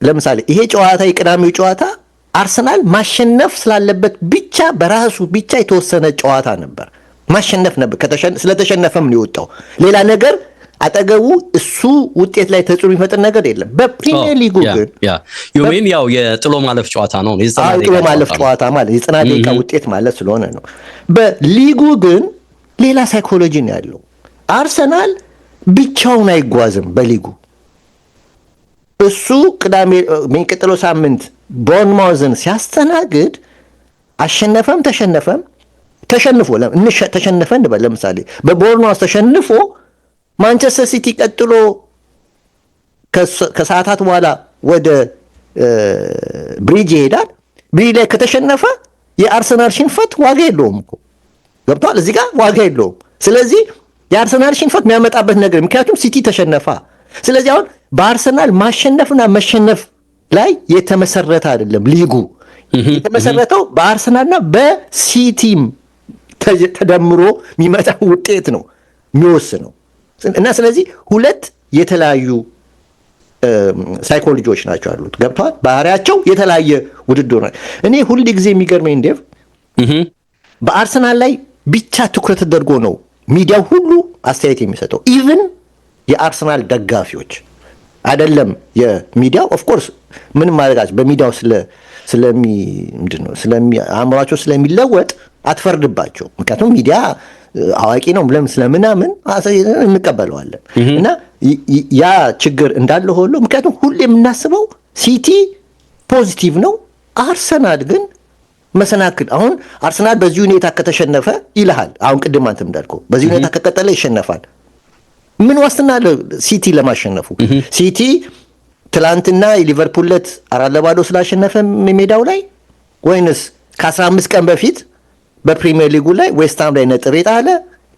ለምሳሌ ይሄ ጨዋታ የቅዳሜው ጨዋታ አርሰናል ማሸነፍ ስላለበት ብቻ በራሱ ብቻ የተወሰነ ጨዋታ ነበር። ማሸነፍ ነበር። ስለተሸነፈም ነው የወጣው። ሌላ ነገር አጠገቡ እሱ ውጤት ላይ ተጽዕኖ የሚፈጥር ነገር የለም። በፕሪሚየር ሊጉ ግን ያው የጥሎ ማለፍ ጨዋታ ነው። ጥሎ ማለፍ ጨዋታ ማለት የ90 ደቂቃ ውጤት ማለት ስለሆነ ነው። በሊጉ ግን ሌላ ሳይኮሎጂ ነው ያለው። አርሰናል ብቻውን አይጓዝም በሊጉ። እሱ ቅዳሜ የሚቀጥለው ሳምንት ቦርንማውዝን ሲያስተናግድ አሸነፈም ተሸንፎ እንበል ለምሳሌ በቦርንማውዝ ተሸንፎ ማንቸስተር ሲቲ ቀጥሎ ከሰዓታት በኋላ ወደ ብሪጅ ይሄዳል። ብሪጅ ላይ ከተሸነፈ የአርሰናል ሽንፈት ዋጋ የለውም እኮ ገብቷል። እዚህ ጋር ዋጋ የለውም። ስለዚህ የአርሰናል ሽንፈት የሚያመጣበት ነገር ምክንያቱም ሲቲ ተሸነፋ። ስለዚህ አሁን በአርሰናል ማሸነፍና መሸነፍ ላይ የተመሰረተ አይደለም ሊጉ። የተመሰረተው በአርሰናልና በሲቲም ተደምሮ የሚመጣ ውጤት ነው የሚወስነው እና ስለዚህ ሁለት የተለያዩ ሳይኮሎጂዎች ናቸው ያሉት። ገብተዋል። ባህሪያቸው የተለያየ ውድድር ነው። እኔ ሁል ጊዜ የሚገርመኝ ዴቭ በአርሰናል ላይ ብቻ ትኩረት ተደርጎ ነው ሚዲያው ሁሉ አስተያየት የሚሰጠው። ኢቭን የአርሰናል ደጋፊዎች አይደለም የሚዲያው ኦፍኮርስ ምንም ማድረጋቸው በሚዲያው አእምሯቸው ስለሚለወጥ አትፈርድባቸው። ምክንያቱም ሚዲያ አዋቂ ነው ብለን ስለምናምን እንቀበለዋለን እና ያ ችግር እንዳለ ሆኖ ምክንያቱም ሁሌ የምናስበው ሲቲ ፖዚቲቭ ነው፣ አርሰናል ግን መሰናክል። አሁን አርሰናል በዚህ ሁኔታ ከተሸነፈ ይልሃል። አሁን ቅድም አንተም እንዳልከው በዚህ ሁኔታ ከቀጠለ ይሸነፋል። ምን ዋስትና አለ ሲቲ ለማሸነፉ? ሲቲ ትላንትና የሊቨርፑል ለት 4-0 ስላሸነፈ ሜዳው ላይ ወይንስ ከ15 ቀን በፊት በፕሪሚየር ሊጉ ላይ ዌስትሃም ላይ ነጥብ የጣለ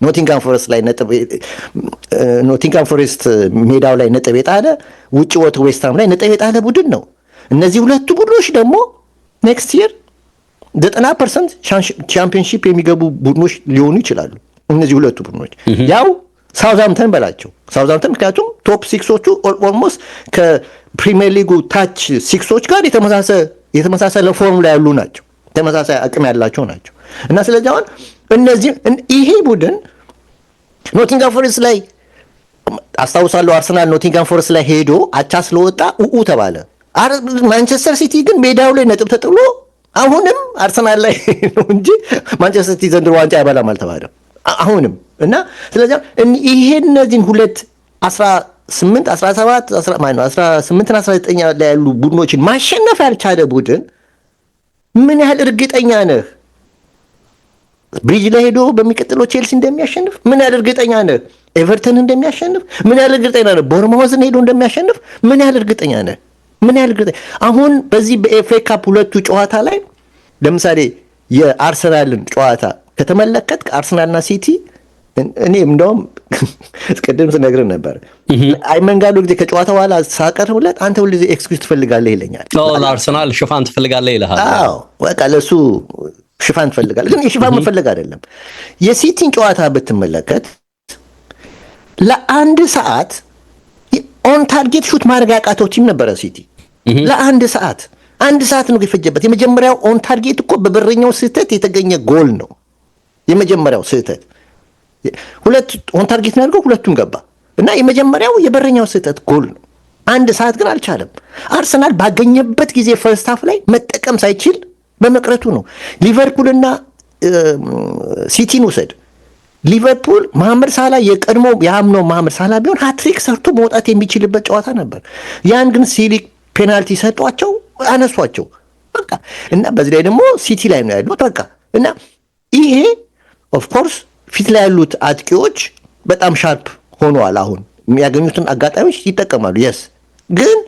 ኖቲንጋም ፎሬስት ሜዳው ላይ ነጥብ የጣለ ውጭ ወጥ ዌስትሃም ላይ ነጥብ የጣለ ቡድን ነው። እነዚህ ሁለቱ ቡድኖች ደግሞ ኔክስት ይር 90% ቻምፒዮንሺፕ የሚገቡ ቡድኖች ሊሆኑ ይችላሉ። እነዚህ ሁለቱ ቡድኖች ያው ሳውዛምተን በላቸው። ሳውዛምተን ምክንያቱም ቶፕ ሲክሶቹ ኦልሞስት ከፕሪሚየር ሊጉ ታች ሲክሶች ጋር የተመሳሰለ ፎርሙላ ያሉ ናቸው፣ ተመሳሳይ አቅም ያላቸው ናቸው እና ስለዚህ አሁን ይሄ ቡድን ኖቲንጋም ፎሬስት ላይ አስታውሳለሁ፣ አርሰናል ኖቲንጋም ፎሬስት ላይ ሄዶ አቻ ስለወጣ ተባለ። ማንቸስተር ሲቲ ግን ሜዳው ላይ ነጥብ ተጥሎ አሁንም አርሰናል ላይ ነው እንጂ ማንቸስተር ሲቲ ዘንድሮ ዋንጫ አይበላም አልተባለም አሁንም እና ስለዚህ ይሄ እነዚህን 18 17 18 እና 19 ላይ ያሉ ቡድኖችን ማሸነፍ ያልቻለ ቡድን ምን ያህል እርግጠኛ ነህ ብሪጅ ላይ ሄዶ በሚቀጥለው ቼልሲ እንደሚያሸንፍ? ምን ያህል እርግጠኛ ነህ ኤቨርተን እንደሚያሸንፍ? ምን ያህል እርግጠኛ ነህ ቦርንማውዝን ሄዶ እንደሚያሸንፍ? ምን ያህል እርግጠኛ ነህ? አሁን በዚህ በኤፍኤ ካፕ ሁለቱ ጨዋታ ላይ ለምሳሌ የአርሰናልን ጨዋታ ከተመለከት አርሰናልና ሲቲ እኔ እንደውም ቅድም ስነግርህ ነበር አይመንጋሉ ጊዜ ከጨዋታ በኋላ ሳቀርብለት አንተ ሁሉ ጊዜ ኤክስኪውዝ ትፈልጋለህ ይለኛል። ለአርሰናል ሽፋን ትፈልጋለህ ይልሃል። አዎ በቃ ለሱ ሽፋን ትፈልጋለህ። ግን የሽፋን መፈለግ አይደለም። የሲቲን ጨዋታ ብትመለከት ለአንድ ሰዓት ኦን ታርጌት ሹት ማድረግ ያቃተው ቲም ነበረ ሲቲ። ለአንድ ሰዓት ነው የፈጀበት። የመጀመሪያው ኦን ታርጌት እኮ በበረኛው ስህተት የተገኘ ጎል ነው። የመጀመሪያው ስህተት ሁለት ኦን ታርጌት ነው ያልከው፣ ሁለቱም ገባ እና የመጀመሪያው የበረኛው ስህተት ጎል ነው። አንድ ሰዓት ግን አልቻለም። አርሰናል ባገኘበት ጊዜ ፈርስት ሃፍ ላይ መጠቀም ሳይችል በመቅረቱ ነው። ሊቨርፑልና ሲቲን ውሰድ። ሊቨርፑል መሐመድ ሳላ የቀድሞ የአምነው መሐመድ ሳላ ቢሆን ሃትሪክ ሰርቶ መውጣት የሚችልበት ጨዋታ ነበር። ያን ግን ሲሊ ፔናልቲ ሰጧቸው፣ አነሷቸው በቃ። እና በዚህ ላይ ደግሞ ሲቲ ላይ ነው ያሉት በቃ። እና ይሄ ኦፍ ኮርስ ፊት ላይ ያሉት አጥቂዎች በጣም ሻርፕ ሆነዋል። አሁን የሚያገኙትን አጋጣሚዎች ይጠቀማሉ። የስ ግን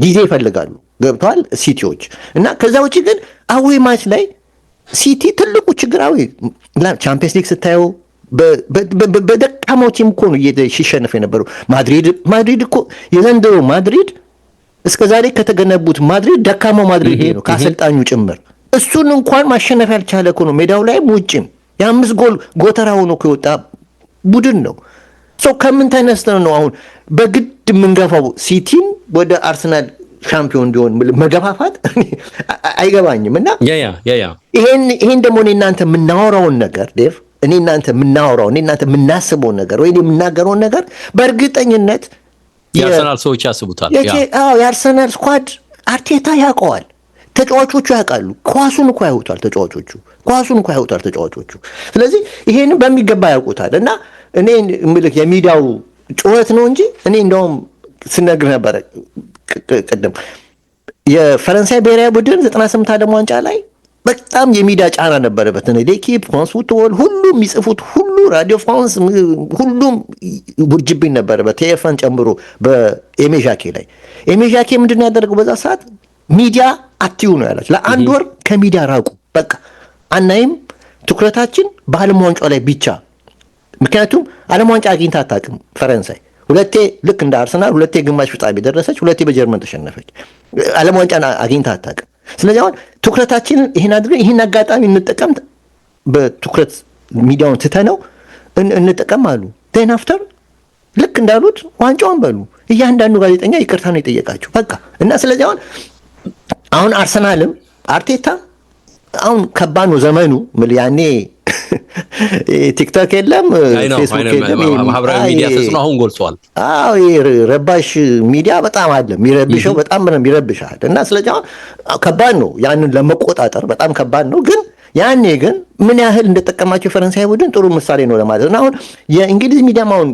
ጊዜ ይፈልጋሉ። ገብተዋል ሲቲዎች። እና ከዛ ውጭ ግን አዌይ ማች ላይ ሲቲ ትልቁ ችግር ቻምፒየንስ ሊግ ስታየው በደካማው ቲም እኮ ነው ሲሸነፍ የነበረው። ማድሪድ እኮ የዘንድሮ ማድሪድ እስከ ዛሬ ከተገነቡት ማድሪድ ደካማው ማድሪድ ነው ከአሰልጣኙ ጭምር። እሱን እንኳን ማሸነፍ ያልቻለ እኮ ነው ሜዳው ላይም ውጭም የ5 ጎል ጎተራ ሆኖ ከወጣ ቡድን ነው። ሰው ከምን ተነስተን ነው አሁን በግድ የምንገፋው ሲቲን ወደ አርሰናል ሻምፒዮን እንዲሆን መገፋፋት? አይገባኝም። እና ይሄን ደግሞ እኔ እናንተ የምናወራውን ነገር ዴቭ፣ እኔ እናንተ የምናስበውን ነገር ወይ የምናገረውን ነገር በእርግጠኝነት የአርሰናል ሰዎች ያስቡታል። የአርሰናል ስኳድ አርቴታ ያውቀዋል፣ ተጫዋቾቹ ያውቃሉ። ኳሱን እኮ ያውቁታል ተጫዋቾቹ። ስለዚህ ይሄንን በሚገባ ያውቁታል። እና እኔ ምልክ የሚዲያው ጩኸት ነው እንጂ እኔ እንደውም ስነግር ነበረ ቅድም የፈረንሳይ ብሔራዊ ቡድን 98 ዓለም ዋንጫ ላይ በጣም የሚዲያ ጫና ነበረበት። ሌኪፕ ፍራንስ ፉትቦል ሁሉም የሚጽፉት ሁሉ ራዲዮ ፍራንስ ሁሉም ውርጅብኝ ነበረበት፣ ቴሌፎን ጨምሮ በኤሜዣኬ ላይ። ኤሜዣኬ ምንድን ያደረገው በዛ ሰዓት ሚዲያ አትዩ ነው ያላቸው። ለአንድ ወር ከሚዲያ ራቁ፣ በቃ አናይም፣ ትኩረታችን በዓለም ዋንጫ ላይ ብቻ። ምክንያቱም ዓለም ዋንጫ አግኝታ አታውቅም ፈረንሳይ። ሁለቴ ልክ እንደ አርሰናል ሁለቴ ግማሽ ፍጻሜ ደረሰች፣ ሁለቴ በጀርመን ተሸነፈች። ዓለም ዋንጫን አግኝታ አታውቅም። ስለዚህ አሁን ትኩረታችንን ይህን አድርገን ይህን አጋጣሚ እንጠቀም፣ በትኩረት ሚዲያውን ትተነው እንጠቀም አሉ። ቴን አፍተር ልክ እንዳሉት ዋንጫውን በሉ። እያንዳንዱ ጋዜጠኛ ይቅርታ ነው የጠየቃቸው በቃ። እና ስለዚህ አሁን አርሰናልም አርቴታ አሁን ከባድ ነው ዘመኑ። ያኔ ቲክቶክ የለም፣ ፌስቡክ የለም፣ ማህበራዊ ሚዲያ ተጽዕኖ አሁን ጎልጿል። ረባሽ ሚዲያ በጣም አለ፣ የሚረብሸው በጣም ይረብሻል። እና ስለዚህ አሁን ከባድ ነው ያንን ለመቆጣጠር በጣም ከባድ ነው። ግን ያኔ ግን ምን ያህል እንደጠቀማቸው የፈረንሳይ ቡድን ጥሩ ምሳሌ ነው ለማለት ነው። አሁን የእንግሊዝ ሚዲያም አሁን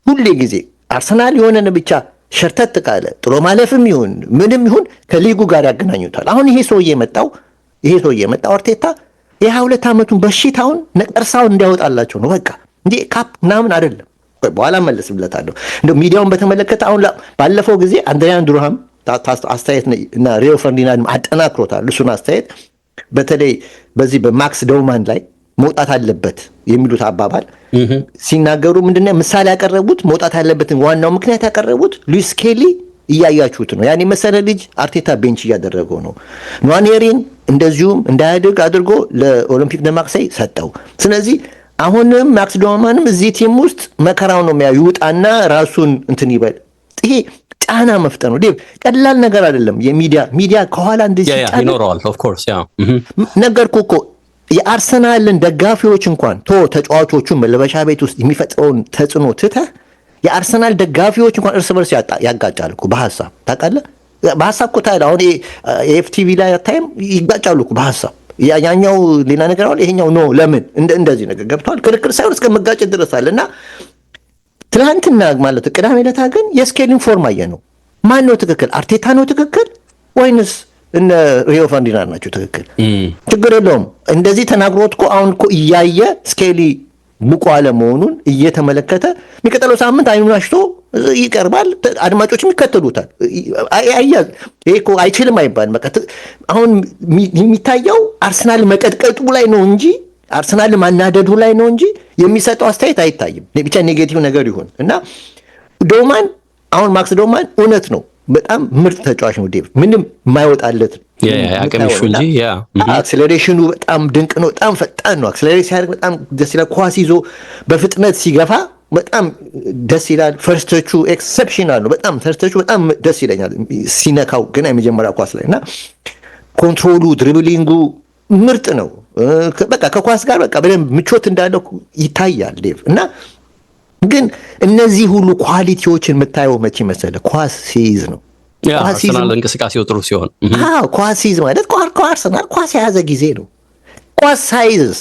ሁሌ ጊዜ አርሰናል የሆነን ብቻ ሸርተት ካለ ጥሎ ማለፍም ይሁን ምንም ይሁን ከሊጉ ጋር ያገናኙታል። አሁን ይሄ ሰውዬ የመጣው አርቴታ የ22 ዓመቱን በሽታውን ነቀርሳውን እንዲያወጣላቸው ነው በቃ እንጂ ካፕ ምናምን አይደለም። በኋላ መለስብለታለሁ። እንደው ሚዲያውን በተመለከተ አሁን ባለፈው ጊዜ አንድሪያን ዱርሃም አስተያየት እና ሪዮ ፈርዲናንድ አጠናክሮታል እሱን አስተያየት። በተለይ በዚህ በማክስ ደውማን ላይ መውጣት አለበት የሚሉት አባባል ሲናገሩ ምንድነው ምሳሌ ያቀረቡት? መውጣት ያለበትን ዋናው ምክንያት ያቀረቡት ሉዊስ ስኬሊ እያያችሁት ነው። ያኔ መሰለ ልጅ አርቴታ ቤንች እያደረገው ነው። ኗኔሪን እንደዚሁም እንዳያድግ አድርጎ ለኦሎምፒክ ደ ማርሴይ ሰጠው። ስለዚህ አሁንም ማክስ ዶማንም እዚህ ቲም ውስጥ መከራው ነው ይውጣና ራሱን እንትን ይበል። ይሄ ጫና መፍጠር ነው ዴቭ፣ ቀላል ነገር አይደለም። የሚዲያ ከኋላ እንደዚህ ጫና ይኖረዋል። ኦፍ ኮርስ ነገርኩህ እኮ የአርሰናልን ደጋፊዎች እንኳን ተጫዋቾቹን መለበሻ ቤት ውስጥ የሚፈጥረውን ተጽዕኖ ትተህ የአርሰናል ደጋፊዎች እንኳን እርስ በርስ ያጋጫል እኮ በሀሳብ ታውቃለህ። በሀሳብ እኮ ታዲያ አሁን የኤፍቲቪ ላይ ታይም ይጋጫሉ እኮ በሀሳብ ያኛው ሌላ ነገር አለ፣ ይሄኛው ኖ ለምን እንደዚህ ነገር ገብቷል። ክርክር ሳይሆን እስከ መጋጨት ድረሳል። እና ትናንትና ማለት ቅዳሜ ዕለት ግን የስኬሊንግ ፎርም አየህ ነው። ማን ነው ትክክል? አርቴታ ነው ትክክል ወይንስ እነ ሪዮ ፈርዲናንድ ናቸው ትክክል? ችግር የለውም እንደዚህ ተናግሮት እኮ አሁን እኮ እያየ ስኬሊ ብቁ አለመሆኑን እየተመለከተ የሚቀጥለው ሳምንት አይኑን አሽቶ ይቀርባል። አድማጮችም ይከተሉታል። ይሄ እኮ አይችልም አይባልም። በቃ አሁን የሚታየው አርሰናል መቀጥቀጡ ላይ ነው እንጂ አርሰናል ማናደዱ ላይ ነው እንጂ የሚሰጠው አስተያየት አይታይም። ብቻ ኔጌቲቭ ነገር ይሁን እና ዶማን አሁን ማክስ ዶማን እውነት ነው በጣም ምርጥ ተጫዋች ነው ዴቭ፣ ምንም የማይወጣለት አክሴሌሬሽኑ በጣም ድንቅ ነው። በጣም ፈጣን ነው። አክሴሌሬት ሲያደርግ በጣም ደስ ይላል። ኳስ ይዞ በፍጥነት ሲገፋ በጣም ደስ ይላል። ፈርስቶቹ ኤክሰፕሽናል ነው። በጣም ፈርስቶቹ በጣም ደስ ይለኛል ሲነካው ገና የመጀመሪያ ኳስ ላይ እና ኮንትሮሉ ድሪብሊንጉ ምርጥ ነው። በቃ ከኳስ ጋር በቃ በደንብ ምቾት እንዳለው ይታያል ዴቭ። እና ግን እነዚህ ሁሉ ኳሊቲዎችን የምታየው መቼ መሰለህ? ኳስ ሲይዝ ነው። አርሰናል እንቅስቃሴው ጥሩ ሲሆን ኳስ ሲይዝ ማለት አርሰናል ኳስ የያዘ ጊዜ ነው። ኳስ ሳይዝስ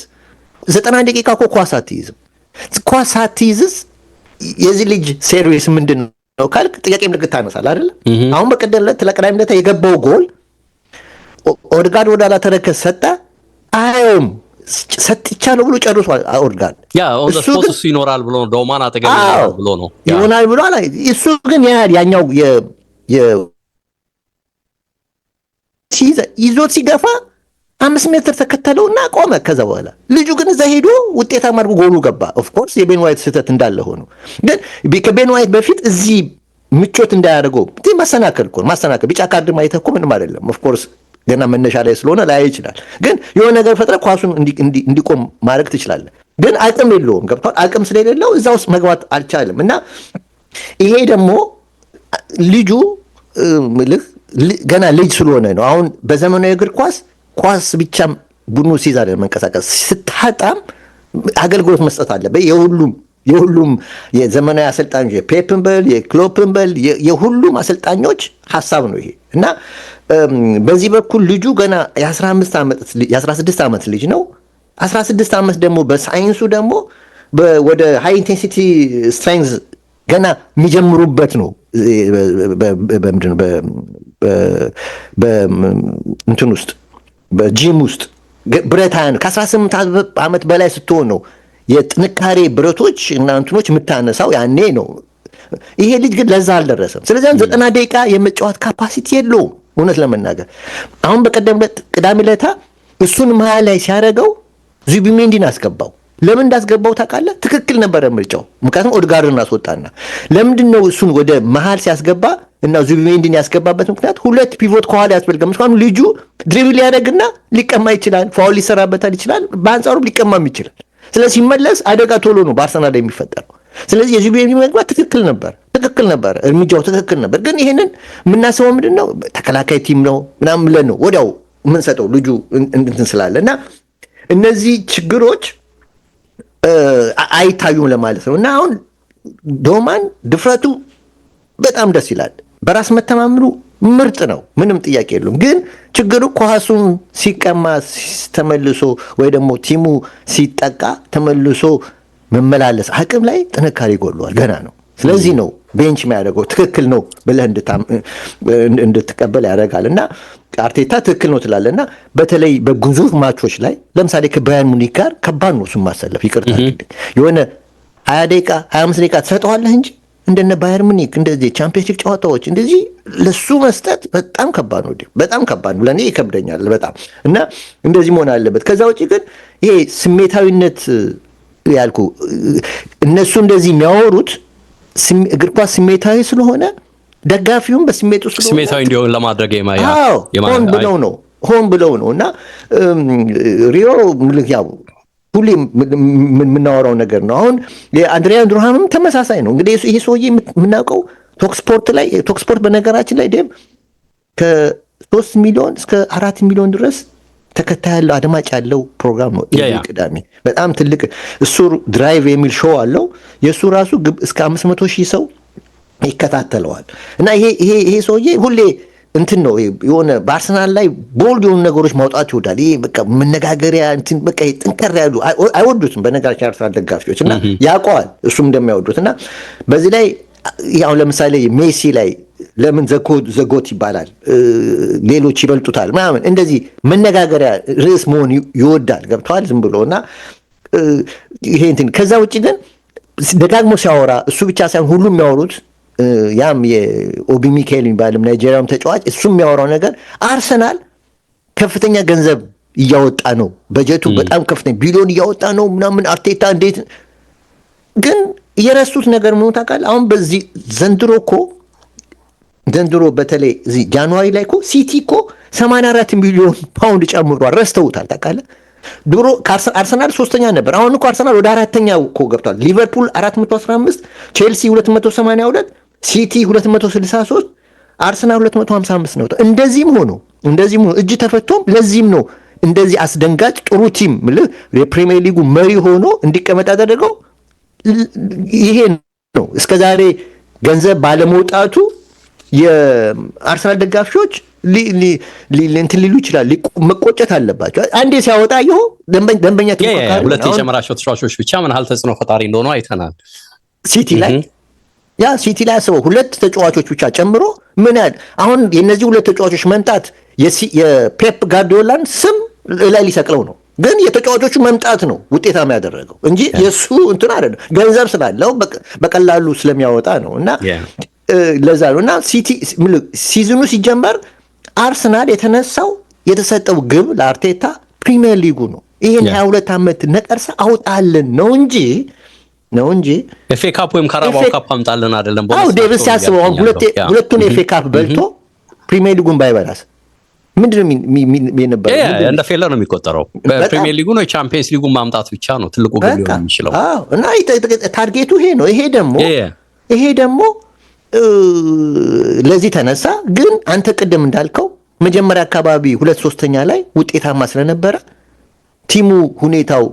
90 ደቂቃ እኮ ኳስ አትይዝም። ኳስ አትይዝስ የዚህ ልጅ ሰርቪስ ምንድን ነው ካልክ ጥያቄ ምልክት ታነሳለህ አይደል? አሁን በቀደም ዕለት ለቀዳሚ ዕለት የገባው ጎል ኦድጋርድ ወዳላ ተረከዝ ሰጣ አየውም ሰጥቻለሁ ብሎ ጨርሷል። ኦድጋርድ እሱ ይኖራል ብሎ ነው ዶማን አጠገብ ይኖራል ብሎ ነው ይሆናል ብሎ አላ እሱ ግን ያኛው ይዞት ሲገፋ 5 ሜትር ተከተለውና ቆመ። ከዛ በኋላ ልጁ ግን እዛ ሄዶ ውጤታማ አድርጎ ጎሉ ገባ። ኦፍ ኮርስ የቤን ዋይት ስህተት እንዳለ ሆኖ ግን ከቤን ዋይት በፊት እዚህ ምቾት እንዳያደርገው ማሰናከል ቢጫ ካርድ ማየት እኮ ምንም አይደለም። ኦፍ ኮርስ ገና መነሻ ላይ ስለሆነ ላይ ይችላል። ግን የሆነ ነገር ፈጥረ ኳሱን እንዲቆም ማድረግ ትችላለህ። ግን አቅም የለውም። ገብቷል። አቅም ስለሌለው እዛ ውስጥ መግባት አልቻለም። እና ይሄ ደግሞ ልጁ ገና ልጅ ስለሆነ ነው። አሁን በዘመናዊ እግር ኳስ ብቻ ቡድኑ ሲይዝ አይደለም መንቀሳቀስ፣ ስታጣም አገልግሎት መስጠት አለበት። የሁሉም የዘመናዊ አሰልጣኞች የፔፕን በል የክሎፕን በል የሁሉም አሰልጣኞች ሀሳብ ነው ይሄ። እና በዚህ በኩል ልጁ ገና የ16 ዓመት ልጅ ነው። 16 ዓመት ደግሞ በሳይንሱ ደግሞ ወደ ሃይ ኢንቴንሲቲ ስትሬንግዝ ገና የሚጀምሩበት ነው። እንትን ውስጥ በጂም ውስጥ ብረታን ከ18 ዓመት በላይ ስትሆን ነው የጥንካሬ ብረቶች እና እንትኖች የምታነሳው ያኔ ነው። ይሄ ልጅ ግን ለዛ አልደረሰም። ስለዚህ 90 ደቂቃ የመጫወት ካፓሲቲ የለውም እውነት ለመናገር። አሁን በቀደም ቅዳሜ ዕለት እሱን መሀል ላይ ሲያደርገው ዙቢሜንዲን አስገባው። ለምን እንዳስገባው ታውቃለህ? ትክክል ነበረ ምርጫው። ምክንያቱም ኦድጋርድን አስወጣና ለምንድን ነው እሱን ወደ መሀል ሲያስገባ እና ዙቢሜንዲን ያስገባበት ምክንያት ሁለት ፒቮት ከኋላ ያስፈልጋል። ምክንያቱም ልጁ ድሪብል ያደርግና ሊቀማ ይችላል፣ ፋውል ሊሰራበታል ይችላል፣ በአንጻሩ ሊቀማም ይችላል። ስለዚህ ሲመለስ አደጋ ቶሎ ነው በአርሰናል የሚፈጠረው። ስለዚህ የዙቢሜንዲ መግባት ትክክል ነበር፣ እርምጃው ትክክል ነበር። ግን ይሄንን የምናስበው ምንድን ነው ተከላካይ ቲም ነው ምናምን ብለን ነው ወዲያው የምንሰጠው ልጁ እንትን ስላለ እና እነዚህ ችግሮች አይታዩም ለማለት ነው። እና አሁን ዶማን ድፍረቱ በጣም ደስ ይላል። በራስ መተማመኑ ምርጥ ነው፣ ምንም ጥያቄ የለውም። ግን ችግሩ ኳሱን ሲቀማ ተመልሶ ወይ ደግሞ ቲሙ ሲጠቃ ተመልሶ መመላለስ አቅም ላይ ጥንካሬ ይጎለዋል፣ ገና ነው። ስለዚህ ነው ቤንች የሚያደርገው። ትክክል ነው ብለህ እንድትቀበል ያደርጋል። እና አርቴታ ትክክል ነው ትላለህ። እና በተለይ በግዙፍ ማቾች ላይ ለምሳሌ ከባየር ሙኒክ ጋር ከባድ ነው እሱን ማሰለፍ። ይቅርታ የሆነ 20 ደቂቃ 25 ደቂቃ ትሰጠዋለህ እንጂ እንደነ ባየር ሙኒክ እንደዚህ ቻምፒየንስ ሊግ ጨዋታዎች እንደዚህ ለሱ መስጠት በጣም ከባድ ነው። በጣም ከባድ ነው፣ ለእኔ ይከብደኛል በጣም። እና እንደዚህ መሆን አለበት። ከዛ ውጭ ግን ይሄ ስሜታዊነት ያልኩ እነሱ እንደዚህ የሚያወሩት እግር ኳስ ስሜታዊ ስለሆነ ደጋፊውም በስሜቱ ስለሆነ ስሜታዊ እንዲሆን ለማድረግ ሆን ብለው ነው። እና ሪዮ ያው ሁሌ የምናወራው ነገር ነው። አሁን የአንድሪያን ዱርሃምም ተመሳሳይ ነው። እንግዲህ ይሄ ሰውዬ የምናውቀው ቶክስፖርት በነገራችን ላይ ደም ከ3 ሚሊዮን እስከ 4 ሚሊዮን ድረስ ተከታይ ያለው አድማጭ ያለው ፕሮግራም ነው። ቅዳሜ በጣም ትልቅ እሱ ድራይቭ የሚል ሾው አለው። የእሱ ራሱ እስከ 500,000 ሰው ይከታተለዋል። እና ይሄ ሰውዬ ሁሌ እንትን ነው የሆነ በአርሰናል ላይ ቦልድ የሆኑ ነገሮች ማውጣት ይወዳል። ይሄ በቃ መነጋገሪያ እንትን በቃ ጥንከር ያሉ አይወዱትም በነገራችን አርሰናል ደጋፊዎች እና ያውቀዋል እሱም እንደሚያወዱት። እና በዚህ ላይ ያው ለምሳሌ ሜሲ ላይ ለምን ዘጎት ይባላል፣ ሌሎች ይበልጡታል ምናምን እንደዚህ መነጋገሪያ ርዕስ መሆን ይወዳል። ገብተዋል ዝም ብሎ እና ይሄ እንትን። ከዛ ውጭ ግን ደጋግሞ ሲያወራ እሱ ብቻ ሳይሆን ሁሉም የሚያወሩት ያም የኦቢ ሚካኤል የሚባልም ናይጄሪያም ተጫዋች እሱ የሚያወራው ነገር አርሰናል ከፍተኛ ገንዘብ እያወጣ ነው፣ በጀቱ በጣም ከፍተኛ ቢሊዮን እያወጣ ነው ምናምን። አርቴታ እንዴት ግን የረሱት ነገር ምን ታውቃለህ? አሁን በዚህ ዘንድሮ በተለይ እዚህ ጃንዋሪ ላይ እኮ ሲቲ እኮ 84 ሚሊዮን ፓውንድ ጨምሯል። ረስተውታል ታውቃለህ? ድሮ አርሰናል 3ኛ ነበር። አሁን እኮ አርሰናል ወደ 4ኛው እኮ ገብቷል። ሊቨርፑል 415፣ ቼልሲ 282፣ ሲቲ 263፣ አርሰናል 255 ነው። እንደዚህም ሆኖ እጅ ተፈቶም ለዚህም ነው እንደዚህ አስደንጋጭ ጥሩ ቲም ምልህ የፕሪሚየር ሊጉ መሪ ሆኖ እንዲቀመጥ ያደረገው ይሄ ነው። እስከዛሬ ገንዘብ ባለመውጣቱ የአርሰናል ደጋፊዎች እንትን ሊሉ ይችላል፣ መቆጨት አለባቸው። አንዴ ሲያወጣ ይኸው ደንበኛ ተቆጣጣሪ ሁለት የጨመራቸው ተጫዋቾች ብቻ ምን ያህል ተጽዕኖ ፈጣሪ እንደሆኑ አይተናል። ሲቲ ላይ አስበው ሁለት ተጫዋቾች ብቻ ጨምሮ ምን ያህል አሁን የነዚህ ሁለት ተጫዋቾች መምጣት የፔፕ ጋርዲዮላን ስም ላይ ሊሰቅለው ነው። ግን የተጫዋቾቹ መምጣት ነው ውጤታማ ያደረገው እንጂ የሱ እንትን አይደለም። ገንዘብ ስላለው በቀላሉ ስለሚያወጣ ነው። እና ለዛ ነው እና ሲዝኑ ሲጀመር አርሰናል የተነሳው የተሰጠው ግብ ለአርቴታ ፕሪሚየር ሊጉ ነው። ይሄን 22 ዓመት ነቀርሳ አውጣልን ነው እንጂ ኤፍኤ ካፕ ወይም ካራባኦ ካፕ አምጣልን አይደለም። ዴቪስ ሲያስበው አሁን ሁለቱን ኤፍኤ ካፕ በልቶ ፕሪሚየር ሊጉን ባይበላስ ምንድነው የነበረው? እንደ ፌለር ነው የሚቆጠረው። በፕሪሚየር ሊጉ ነው ቻምፒየንስ ሊጉን ማምጣት ብቻ ነው ትልቁ ግብ ሊሆን የሚችለው። እና ታርጌቱ ይሄ ነው። ይሄ ደግሞ ለዚህ ተነሳ። ግን አንተ ቅድም እንዳልከው መጀመሪያ አካባቢ 2/3 ላይ ውጤታማ ስለነበረ ቲሙ ሁኔታው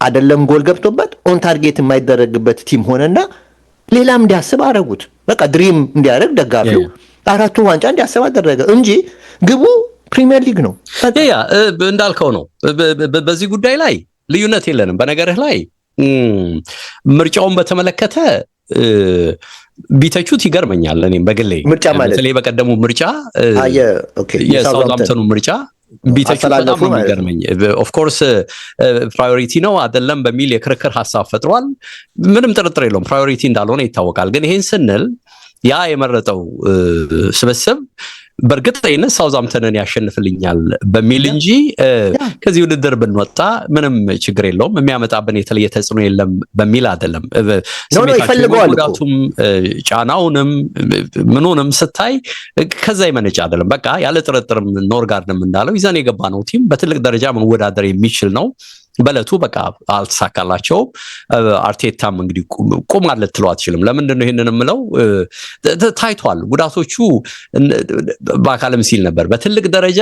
አይደለም ጎል ገብቶበት ኦን ታርጌት የማይደረግበት ቲም ሆነና ሌላም እንዲያስብ አደረጉት። በቃ ድሪም እንዲያደርግ ደጋፊው አራቱን ዋንጫ እንዲያስብ አደረገ እንጂ ግቡ ፕሪሚየር ሊግ ነው። እንዳልከው ነው። በዚህ ጉዳይ ላይ ልዩነት የለንም። በነገርህ ላይ ምርጫውን በተመለከተ ቢተቹት ይገርመኛል። እኔም በግሌ ምርጫ ማለት በተለይ በቀደሙ ምርጫ የሳውዛምፕተኑ ምርጫ ቢተቹት በጣም የሚገርመኝ። ኦፍ ኮርስ ፕራዮሪቲ ነው አይደለም በሚል የክርክር ሐሳብ ፈጥሯል። ምንም ጥርጥር የለውም ፕራዮሪቲ እንዳልሆነ ይታወቃል። ግን ይሄን ስንል ያ የመረጠው ስብስብ በእርግጠኝነት ሳውዛምፕተንን ያሸንፍልኛል በሚል እንጂ ከዚህ ውድድር ብንወጣ ምንም ችግር የለውም የሚያመጣብን የተለየ ተጽዕኖ የለም በሚል አይደለም። ጉዳቱም ጫናውንም ምኑንም ስታይ ከዛ ይመነጭ አይደለም። በቃ ያለ ጥርጥርም ኖርጋርድም እንዳለው ይዘን የገባ ነው ቲም በትልቅ ደረጃ መወዳደር የሚችል ነው። በለቱ በቃ አልተሳካላቸውም። አርቴታም እንግዲህ ቁም ልትለው አትችልም። ለምንድን ነው ይሄንን የምለው? ታይቷል። ጉዳቶቹ በአካልም ሲል ነበር በትልቅ ደረጃ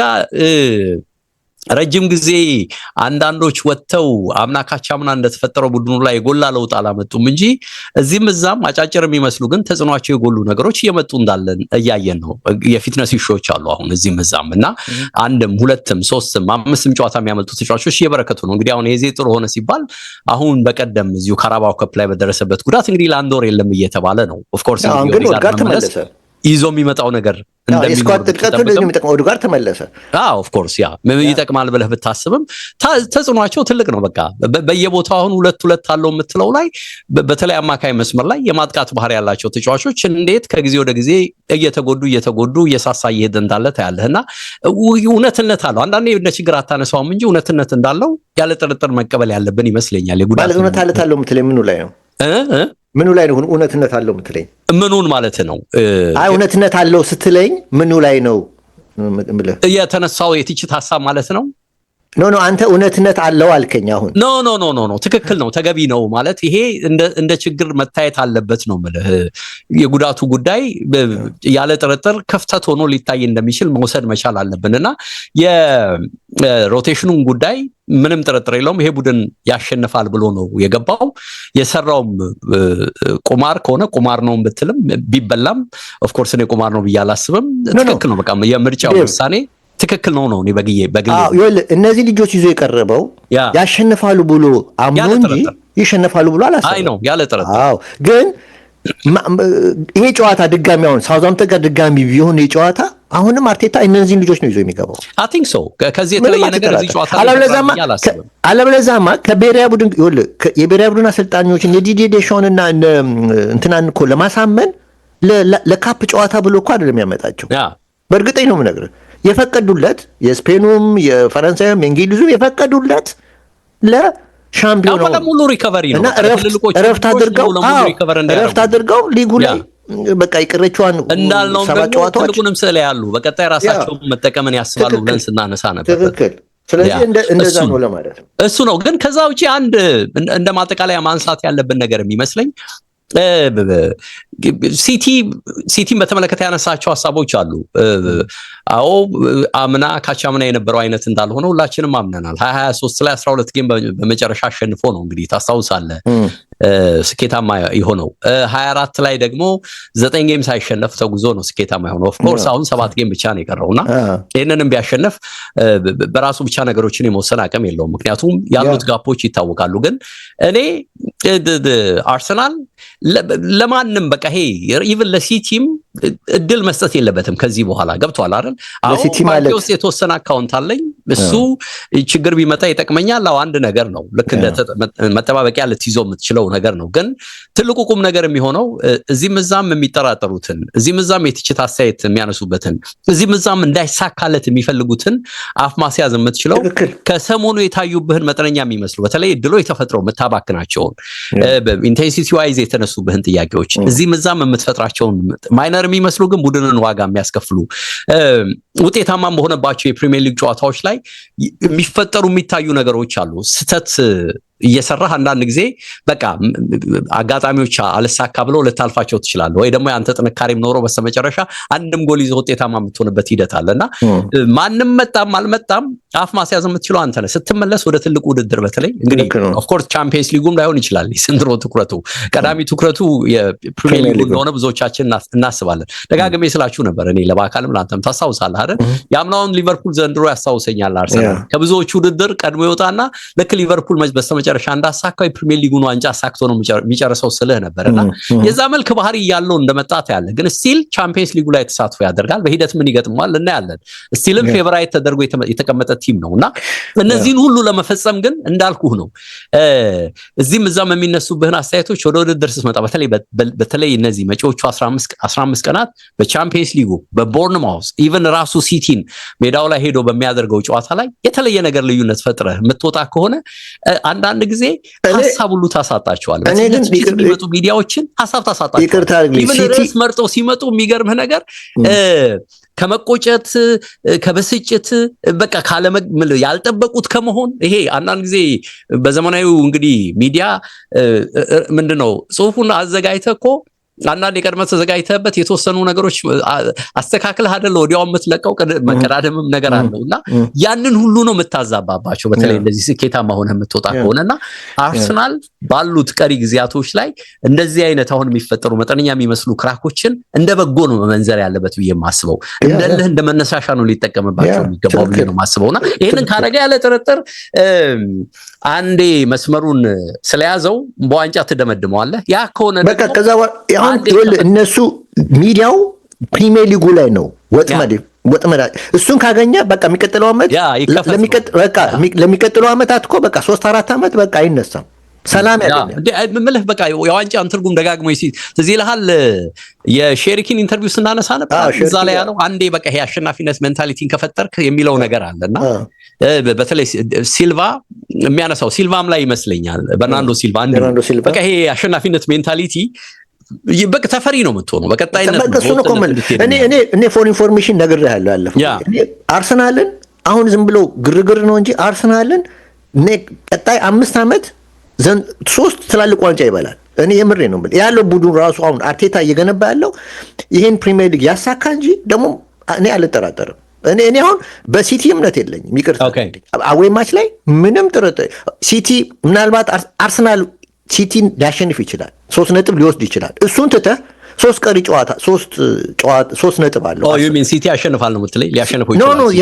ረጅም ጊዜ አንዳንዶች ወጥተው አምናካቻምና እንደተፈጠረው ቡድኑ ላይ የጎላ ለውጥ አላመጡም እንጂ እዚህም እዛም አጫጭር የሚመስሉ ግን ተጽዕኗቸው የጎሉ ነገሮች እየመጡ እንዳለን እያየን ነው። የፊትነስ ኢሹዎች አሉ አሁን እዚህም እዛም እና አንድም ሁለትም ሶስትም አምስትም ጨዋታ የሚያመልጡ ተጫዋቾች እየበረከቱ ነው። እንግዲህ አሁን የዜ ጥሩ ሆነ ሲባል አሁን በቀደም እዚሁ ካራባኦ ካፕ ላይ በደረሰበት ጉዳት እንግዲህ ለአንድ ወር የለም እየተባለ ነው። ኦፍ ኮርስ ይዞ የሚመጣው ነገር ኦዴጋርድ ተመለሰ። ኦፍ ኮርስ ይጠቅማል ብለህ ብታስብም ተጽዕኗቸው ትልቅ ነው። በቃ በየቦታው አሁን ሁለት አለው የምትለው ላይ በተለይ አማካይ መስመር ላይ የማጥቃት ባህሪ ያላቸው ተጫዋቾች እንዴት ከጊዜ ወደ ጊዜ እየተጎዱ እየሳሳ እየሄደ እንዳለ ታያለህና እውነትነት አለው። አንዳንዴ እንደ ችግር አታነሳውም እንጂ እውነትነት እንዳለው ያለ ጥርጥር መቀበል ያለብን ይመስለኛል። የጉዳት እውነትነት አለው የምትለኝ ምኑ ላይ ነው? ምኑ ላይ ነው እውነትነት አለው የምትለኝ? ምኑን ማለት ነው? እውነትነት አለው ስትለኝ ምኑ ላይ ነው የተነሳው የትችት ሐሳብ ማለት ነው? ኖ አንተ እውነትነት አለው አልከኝ። አሁን ኖ ትክክል ነው ተገቢ ነው ማለት ይሄ እንደ ችግር መታየት አለበት ነው የምልህ። የጉዳቱ ጉዳይ ያለ ጥርጥር ክፍተት ሆኖ ሊታይ እንደሚችል መውሰድ መቻል አለብንና የሮቴሽኑን ጉዳይ ምንም ጥርጥር የለውም ይሄ ቡድን ያሸንፋል ብሎ ነው የገባው። የሰራውም ቁማር ከሆነ ቁማር ነው ብትልም ቢበላም ኦፍ ኮርስ እኔ ቁማር ነው ብዬ አላስብም። ትክክል ነው። በቃ የምርጫው ውሳኔ ትክክል ነው እኔ በግዬ እነዚህ ልጆች ይዞ የቀረበው ያሸንፋሉ ብሎ አምኖ እንጂ ይሸነፋሉ ብሎ አላሰበም። አይ ነው ያለ ጥርጥር። ግን ይሄ ጨዋታ ድጋሚ አሁን ሳውዛምፕተን ጋር ድጋሚ ቢሆን የጨዋታ አሁንም አርቴታ እነዚህን ልጆች ነው ይዞ የሚገባው። አይ ቲንክ ሶ ከዚህ የተለየ ነገር እዚህ ጨዋታ አለበለዚያማ ከብሔራዊ ቡድን የብሔራዊ ቡድን አሰልጣኞችን የዲዲዬ ዴሻውንና እንትናን እኮ ለማሳመን ለካፕ ጨዋታ ብሎ እኮ አይደለም ያመጣቸው። በእርግጠኝ ነው የምነግርህ የፈቀዱለት የስፔኑም የፈረንሳይም የእንግሊዙም የፈቀዱለት ለሻምፒዮናው ሙሉ ሪከቨሪ ነው። እረፍት አድርገው ሊጉ ላይ በቃ ይቀረችዋን እንዳልነው ትልቁንም ስለ ያሉ በቀጣይ ራሳቸው መጠቀምን ያስባሉ ብለን ስናነሳ ነበር። ትክክል። ስለዚህ እንደዛ ነው ለማለት ነው። እሱ ነው። ግን ከዛ ውጪ አንድ እንደ ማጠቃለያ ማንሳት ያለብን ነገር የሚመስለኝ ሲቲን በተመለከተ ያነሳቸው ሀሳቦች አሉ። አዎ አምና ካቻምና የነበረው አይነት እንዳልሆነ ሁላችንም አምነናል። 2023 ላይ 12 ጌም በመጨረሻ አሸንፎ ነው እንግዲህ ታስታውሳለህ ስኬታማ የሆነው። 24 ላይ ደግሞ 9 ጌም ሳይሸነፍ ተጉዞ ነው ስኬታማ የሆነው። ኦፍ ኮርስ አሁን 7 ጌም ብቻ ነው የቀረውና ይሄንንም ቢያሸንፍ በራሱ ብቻ ነገሮችን የመወሰን አቅም የለውም። ምክንያቱም ያሉት ጋፖች ይታወቃሉ። ግን እኔ አርሰናል ለማንም በቃ ይሄ ኢቭን ለሲቲም እድል መስጠት የለበትም ከዚህ በኋላ ገብቷል አይደል? ለሲቲ ማለት ውስጥ የተወሰነ አካውንት አለኝ እሱ ችግር ቢመጣ ይጠቅመኛል። አዎ አንድ ነገር ነው። ልክ እንደ መጠባበቂያ ልትይዘው የምትችለው ነገር ነው። ግን ትልቁ ቁም ነገር የሚሆነው እዚህም እዛም የሚጠራጠሩትን እዚህም እዛም የትችት አስተያየት የሚያነሱበትን እዚህም እዛም እንዳይሳካለት የሚፈልጉትን አፍ ማስያዝ የምትችለው ከሰሞኑ የታዩብህን መጠነኛ የሚመስሉ በተለይ እድሎች ተፈጥረው የምታባክናቸውን ኢንቴንሲቲ ዋይዝ የተነሱብህን ጥያቄዎች እዚህም እዛም የምትፈጥራቸውን ማይነር የሚመስሉ ግን ቡድንን ዋጋ የሚያስከፍሉ ውጤታማ በሆነባቸው የፕሪሚየር ሊግ ጨዋታዎች ላይ የሚፈጠሩ የሚታዩ ነገሮች አሉ። ስተት እየሰራህ አንዳንድ ጊዜ በቃ አጋጣሚዎች አልሳካ ብለው ልታልፋቸው ትችላለህ። ወይ ደግሞ ያንተ ጥንካሬም ኖሮ በስተመጨረሻ አንድም ጎል ይዘህ ውጤታማ የምትሆንበት ሂደት አለና ማንም መጣም አልመጣም አፍ ማስያዝ የምትችለው አንተ ነህ። ስትመለስ ወደ ትልቁ ውድድር በተለይ እንግዲህ ኦፍ ኮርስ ቻምፒየንስ ሊጉም ላይሆን ይችላል የዘንድሮ ትኩረቱ፣ ቀዳሚ ትኩረቱ የፕሪሚየር ሊግ እንደሆነ ብዙዎቻችን እናስባለን። ደጋግሜ ስላችሁ ነበር እኔ ለባካልም ለአንተም ታስታውሳለህ አይደል? የአምናውን ሊቨርፑል ዘንድሮ ያስታውሰኛል። አርሰናል ከብዙዎቹ ውድድር ቀድሞ ይወጣና ልክ ሊቨርፑል በስተመጨረሻ እንዳሳካው የፕሪሚየር ሊጉን ዋንጫ አሳክቶ ነው የሚጨርሰው ስልህ ነበርና የዛ መልክ ባህሪ ያለው እንደመጣት ያለ ግን ስቲል ቻምፒየንስ ሊጉ ላይ ተሳትፎ ያደርጋል። በሂደት ምን ይገጥመዋል እናያለን። ስቲልን ፌቨራይት ተደርጎ የተቀመጠ ቲም ነውና እነዚህን ሁሉ ለመፈጸም ግን እንዳልኩህ ነው እዚህም እዛም የሚነሱብህን አስተያየቶች ወደ ውድድር ስትመጣ በተለይ እነዚህ መጪዎቹ 15 ቀናት በቻምፒየንስ ሊጉ በቦርንማውዝ ኢቨን ራሱ ሲቲን ሜዳው ላይ ሄዶ በሚያደርገው ጨዋታ ላይ የተለየ ነገር ልዩነት ፈጥረህ የምትወጣ ከሆነ አንዳንድ ጊዜ ሐሳብ ሁሉ ታሳጣቸዋል። የሚመጡ ሚዲያዎችን ሐሳብ ታሳጣቸዋል። ኢቨን ርዕስ መርጠው ሲመጡ የሚገርምህ ነገር ከመቆጨት ከበስጭት በቃ ያልጠበቁት ከመሆን ይሄ አንዳንድ ጊዜ በዘመናዊው እንግዲህ ሚዲያ ምንድነው ጽሁፉን አዘጋጅተህ እኮ አንዳንድ የቀድመህ ተዘጋጅተህበት የተወሰኑ ነገሮች አስተካክለህ አይደል ወዲያው የምትለቀው መቀዳደምም ነገር አለውና ያንን ሁሉ ነው የምታዛባባቸው በተለይ እንደዚህ ስኬታማ ሆነህ የምትወጣ ከሆነና አርሰናል ባሉት ቀሪ ጊዜያቶች ላይ እንደዚህ አይነት አሁን የሚፈጠሩ መጠነኛ የሚመስሉ ክራኮችን እንደ በጎ ነው መመንዘር ያለበት ብዬ የማስበው። እንደልህ እንደ መነሳሻ ነው ሊጠቀምባቸው የሚገባው ብዬ ነው የማስበውና ይሄንን ካረጋ ያለ ጥርጥር አንዴ መስመሩን ስለያዘው በዋንጫ ትደመድመዋለህ። ያ ከሆነ በቃ ከዛ እነሱ ሚዲያው ፕሪሚየር ሊጉ ላይ ነው ወጥመድ እሱን ካገኘ በቃ የሚቀጥለው ዓመት ለሚቀጥለው ዓመታት እኮ በቃ 3-4 ዓመት በቃ አይነሳም። ሰላም ምልህ በቃ የዋንጫን ትርጉም ደጋግሞ ትዝ ይልሃል የሼሪኪን ኢንተርቪው ስናነሳ ነበር እዛ ላይ ያለው አንዴ በቃ ይሄ አሸናፊነት ሜንታሊቲን ከፈጠርክ የሚለው ነገር አለና በተለይ ሲልቫ የሚያነሳው ሲልቫም ላይ ይመስለኛል በርናንዶ ሲልቫ በቃ ይሄ አሸናፊነት ሜንታሊቲ በቃ ተፈሪ ነው የምትሆነው በቀጣይነት እኔ ፎር ኢንፎርሜሽን ነግሬሃለሁ ያለፈው አርሰናልን አሁን ዝም ብሎ ግርግር ነው እንጂ አርሰናልን ቀጣይ 5 ዓመት 3 ትላልቅ ዋንጫ ይበላል። እኔ የምሬ ነው ያለው ቡድን ራሱ አሁን አርቴታ እየገነባ ያለው ይሄን ፕሪሚየር ሊግ ያሳካ እንጂ ደግሞ እኔ አልጠራጠርም። እኔ አሁን በሲቲ እምነት የለኝም። ይቅርታ አዌይ ማች ላይ ምንም ጥርጥር ሲቲ ምናልባት አርሰናል ሲቲን ሊያሸንፍ ይችላል 3 ነጥብ ሊወስድ ይችላል። እሱን ትተህ 3 ቀሪ ጨዋታ 3 ነጥብ አለው። ዩ ሚን ሲቲ ያሸንፋል ነው የምትለኝ? ሊያሸንፍ ይችላል።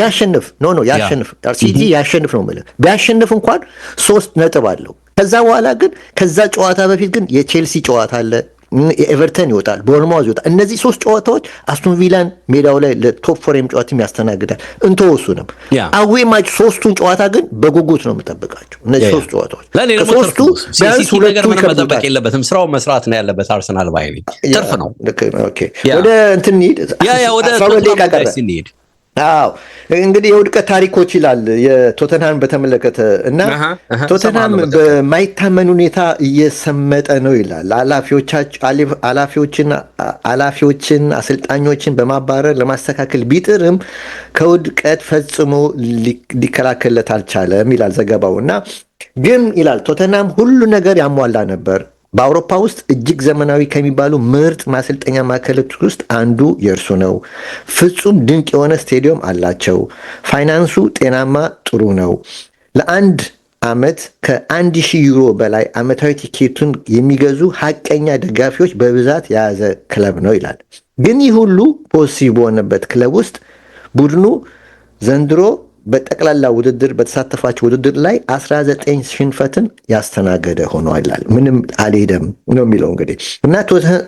ያሸንፍ ሲቲ ያሸንፍ ነው የምልህ። ቢያሸንፍ እንኳን 3 ነጥብ አለው። ከዛ በኋላ ግን ከዛ ጨዋታ በፊት ግን የቼልሲ ጨዋታ አለ፣ የኤቨርተን ይወጣል፣ ቦርንማውዝ ይወጣል። እነዚህ 3 ጨዋታዎች አስቶን ቪላን ሜዳው ላይ ለቶፕ 4 ጨዋታም ያስተናግዳል። እንተወሱንም አዌይ ማች 3ቱን ጨዋታ ግን በጉጉት ነው የምጠብቃቸው። እነዚህ 3 ጨዋታዎች ከ3ቱ ቢያንስ 2ቱ መጠበቅ የለበትም። ስራውን መስራት ነው ያለበት አርሰናል ባይኔ ትርፍ ነው። ኦኬ ወደ እንትን እንሂድ። ወደ ቶተንሃም እንሂድ። አዎ እንግዲህ የውድቀት ታሪኮች ይላል የቶተንሃም በተመለከተ እና ቶተንሃም በማይታመን ሁኔታ እየሰመጠ ነው ይላል። ኃላፊዎችን አሰልጣኞችን በማባረር ለማስተካከል ቢጥርም ከውድቀት ፈጽሞ ሊከላከልለት አልቻለም ይላል ዘገባው። እና ግን ይላል ቶተንሃም ሁሉ ነገር ያሟላ ነበር። በአውሮፓ ውስጥ እጅግ ዘመናዊ ከሚባሉ ምርጥ ማሰልጠኛ ማዕከሎች ውስጥ አንዱ የእርሱ ነው። ፍጹም ድንቅ የሆነ ስቴዲየም አላቸው። ፋይናንሱ ጤናማ ጥሩ ነው። ለአንድ ዓመት ከ1000 ዩሮ በላይ ዓመታዊ ቲኬቱን የሚገዙ ሀቀኛ ደጋፊዎች በብዛት የያዘ ክለብ ነው ይላል። ግን ይህ ሁሉ ፖሲብል በሆነበት ክለብ ውስጥ ቡድኑ ዘንድሮ በጠቅላላ ውድድር በተሳተፋቸው ውድድር ላይ 19 ሽንፈትን ያስተናገደ ሆኗል ይላል። ምንም አልሄደም ነው የሚለው እንግዲህ እና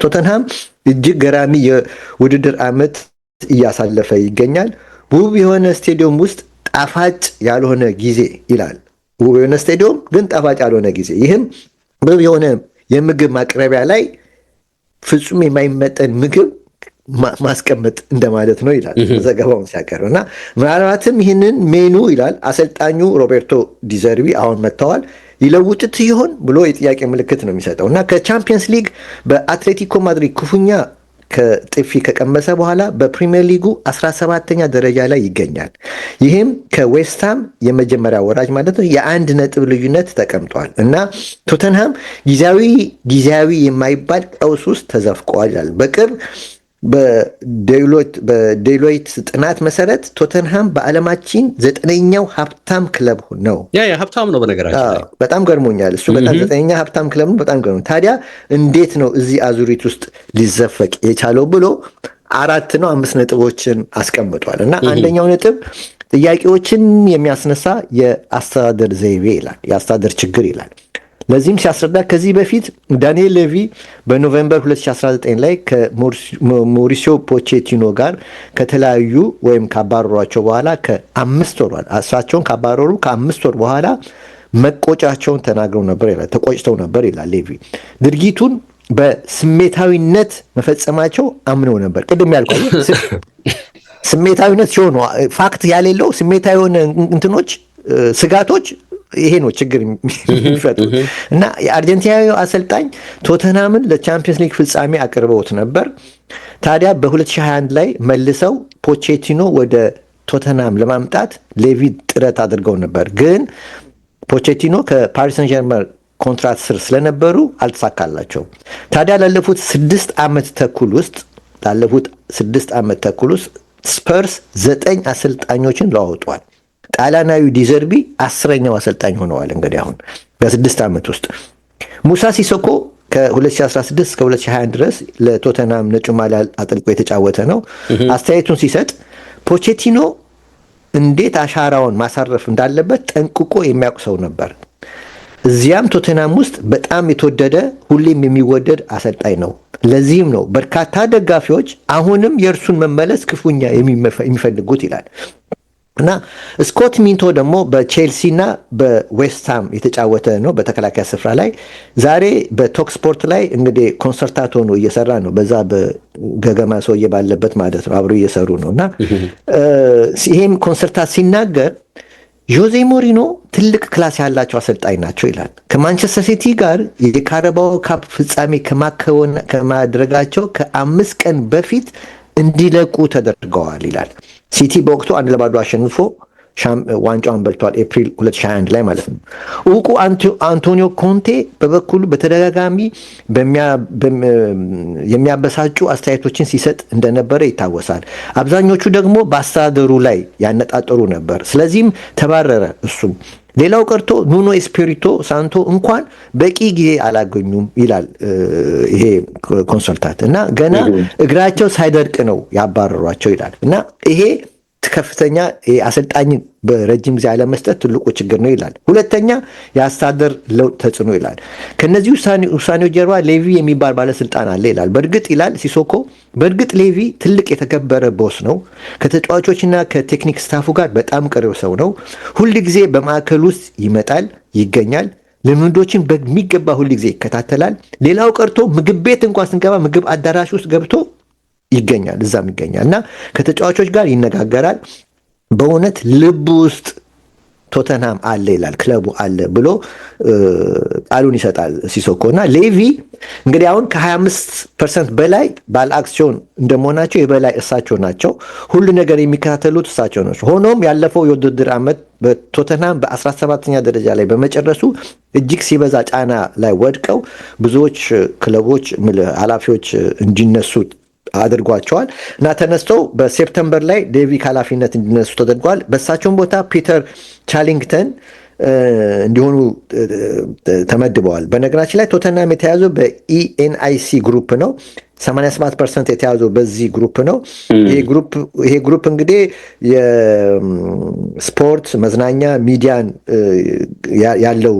ቶተንሃም እጅግ ገራሚ የውድድር ዓመት እያሳለፈ ይገኛል። ውብ የሆነ ስቴዲየም ውስጥ ጣፋጭ ያልሆነ ጊዜ ይላል። ውብ የሆነ ስቴዲየም ግን ጣፋጭ ያልሆነ ጊዜ፣ ይህም ውብ የሆነ የምግብ ማቅረቢያ ላይ ፍጹም የማይመጠን ምግብ ማስቀመጥ እንደማለት ነው ይላል ዘገባውን ሲያቀርብ። እና ምናልባትም ይህንን ሜኑ ይላል አሰልጣኙ ሮቤርቶ ዲዘርቢ አሁን መጥተዋል ይለውጡት ይሆን ብሎ የጥያቄ ምልክት ነው የሚሰጠው። እና ከቻምፒየንስ ሊግ በአትሌቲኮ ማድሪድ ክፉኛ ከጥፊ ከቀመሰ በኋላ በፕሪሚየር ሊጉ 17ኛ ደረጃ ላይ ይገኛል። ይህም ከዌስትሃም የመጀመሪያ ወራጅ ማለት ነው የ1 ነጥብ ልዩነት ተቀምጧል። እና ቶተንሃም ጊዜያዊ የማይባል ቀውስ ውስጥ ተዘፍቀዋል ይላል። በቅርብ በዴሎይት ጥናት መሰረት ቶተንሃም በዓለማችን 9ኛው ሀብታም ክለብ ነው። ሀብታም ነው በነገራችን ላይ በጣም ገርሞኛል። እሱ በጣም 9ኛ ሀብታም ክለብ ነው። በጣም ገርሞ ታዲያ እንዴት ነው እዚህ አዙሪት ውስጥ ሊዘፈቅ የቻለው ብሎ 4 ነው 5 ነጥቦችን አስቀምጧል። እና አንደኛው ነጥብ ጥያቄዎችን የሚያስነሳ የአስተዳደር ዘይቤ ይላል፣ የአስተዳደር ችግር ይላል። ለዚህም ሲያስረዳ ከዚህ በፊት ዳንኤል ሌቪ በኖቬምበር 2019 ላይ ከሞሪሲዮ ፖቼቲኖ ጋር ከተለያዩ ወይም ካባረሯቸው በኋላ ከ5 ወር እሳቸውን ካባረሩ ከ5 ወር በኋላ መቆጫቸውን ተናግረው ነበር ይላል፣ ተቆጭተው ነበር ይላል ሌቪ። ድርጊቱን በስሜታዊነት መፈጸማቸው አምነው ነበር። ቅድም ያልኩት ስሜታዊነት ሲሆኑ ፋክት ያሌለው ስሜታዊ የሆነ እንትኖች ስጋቶች ይሄ ነው ችግር የሚፈጥሩ። እና የአርጀንቲናዊ አሰልጣኝ ቶተንሃምን ለቻምፒየንስ ሊግ ፍጻሜ አቅርበውት ነበር። ታዲያ በ2021 ላይ መልሰው ፖቼቲኖ ወደ ቶተንሃም ለማምጣት ሌቪ ጥረት አድርገው ነበር። ግን ፖቼቲኖ ከፓሪስ ሰን ዠርመን ኮንትራት ስር ስለነበሩ አልተሳካላቸውም። ታዲያ ላለፉት 6 ዓመት ተኩል ውስጥ ስፐርስ 9 አሰልጣኞችን ለዋውጧል። ጣሊያናዊ ዲዘርቢ 10ኛው አሰልጣኝ ሆነዋል። እንግዲህ አሁን በ6 ዓመት ውስጥ ሙሳ ሲሶኮ ከ2016 እስከ 2021 ድረስ ለቶተንሃም ነጩ ማሊያ አጥልቆ የተጫወተ ነው። አስተያየቱን ሲሰጥ ፖቼቲኖ እንዴት አሻራውን ማሳረፍ እንዳለበት ጠንቅቆ የሚያውቅ ሰው ነበር። እዚያም ቶተንሃም ውስጥ በጣም የተወደደ ሁሌም የሚወደድ አሰልጣኝ ነው። ለዚህም ነው በርካታ ደጋፊዎች አሁንም የእርሱን መመለስ ክፉኛ የሚፈልጉት ይላል። እና ስኮት ሚንቶ ደግሞ በቼልሲ እና በዌስትሃም የተጫወተ ነው በተከላካይ ስፍራ ላይ። ዛሬ በቶክ ስፖርት ላይ እንግዲህ ኮንሰርታት ሆኖ እየሰራ ነው። በዛ በገገማ ሰውዬ ባለበት ማለት ነው አብሮ እየሰሩ ነው። እና ይሄም ኮንሰርታት ሲናገር ጆዜ ሞሪኖ ትልቅ ክላስ ያላቸው አሰልጣኝ ናቸው ይላል። ከማንቸስተር ሲቲ ጋር የካረባኦ ካፕ ፍጻሜ ከማድረጋቸው ከ5 ቀን በፊት እንዲለቁ ተደርገዋል ይላል። ሲቲ በወቅቱ 1-0 አሸንፎ ዋንጫውን በልቷል፣ ኤፕሪል 2021 ላይ ማለት ነው። እውቁ አንቶኒዮ ኮንቴ በበኩሉ በተደጋጋሚ የሚያበሳጩ አስተያየቶችን ሲሰጥ እንደነበረ ይታወሳል። አብዛኞቹ ደግሞ በአስተዳደሩ ላይ ያነጣጠሩ ነበር። ስለዚህም ተባረረ እሱም። ሌላው ቀርቶ ኑኖ ኤስፒሪቶ ሳንቶ እንኳን በቂ ጊዜ አላገኙም ይላል ይሄ ኮንሰልታንት። እና ገና እግራቸው ሳይደርቅ ነው ያባረሯቸው ይላል። እና ይሄ ከፍተኛ አሰልጣኝ በረጅም ጊዜ አለመስጠት ትልቁ ችግር ነው ይላል። ሁለተኛ የአስተዳደር ለውጥ ተጽዕኖ ይላል። ከነዚህ ውሳኔዎች ጀርባ ሌቪ የሚባል ባለስልጣን አለ ይላል። በእርግጥ ይላል ሲሶኮ፣ በእርግጥ ሌቪ ትልቅ የተከበረ ቦስ ነው። ከተጫዋቾችና ከቴክኒክ ስታፉ ጋር በጣም ቅርብ ሰው ነው። ሁል ጊዜ በማዕከል ውስጥ ይመጣል፣ ይገኛል። ልምዶችን በሚገባ ሁል ጊዜ ይከታተላል። ሌላው ቀርቶ ምግብ ቤት እንኳን ስንገባ ምግብ አዳራሽ ውስጥ ገብቶ ይገኛል፣ እዛም ይገኛል እና ከተጫዋቾች ጋር ይነጋገራል። በእውነት ልብ ውስጥ ቶተንሃም አለ ይላል፣ ክለቡ አለ ብሎ ቃሉን ይሰጣል ሲሶኮ። እና ሌቪ እንግዲህ አሁን ከ25% በላይ ባለ አክሲዮን እንደመሆናቸው የበላይ እሳቸው ናቸው። ሁሉ ነገር የሚከታተሉት እሳቸው ናቸው። ሆኖም ያለፈው የውድድር ዓመት በቶተንሃም በ17ኛ ደረጃ ላይ በመጨረሱ እጅግ ሲበዛ ጫና ላይ ወድቀው ብዙዎች ክለቦች ኃላፊዎች እንዲነሱ አድርጓቸዋል እና ተነስተው በሴፕተምበር ላይ ሌቪ ከኃላፊነት እንዲነሱ ተደርጓል። በእሳቸውን ቦታ ፒተር ቻሊንግተን እንዲሆኑ ተመድበዋል። በነገራችን ላይ ቶተንሃም የተያዘው በኢኤንአይሲ ግሩፕ ነው። 87% የተያዘው በዚህ ግሩፕ ነው። ይሄ ግሩፕ እንግዲህ የስፖርት መዝናኛ ሚዲያን ያለው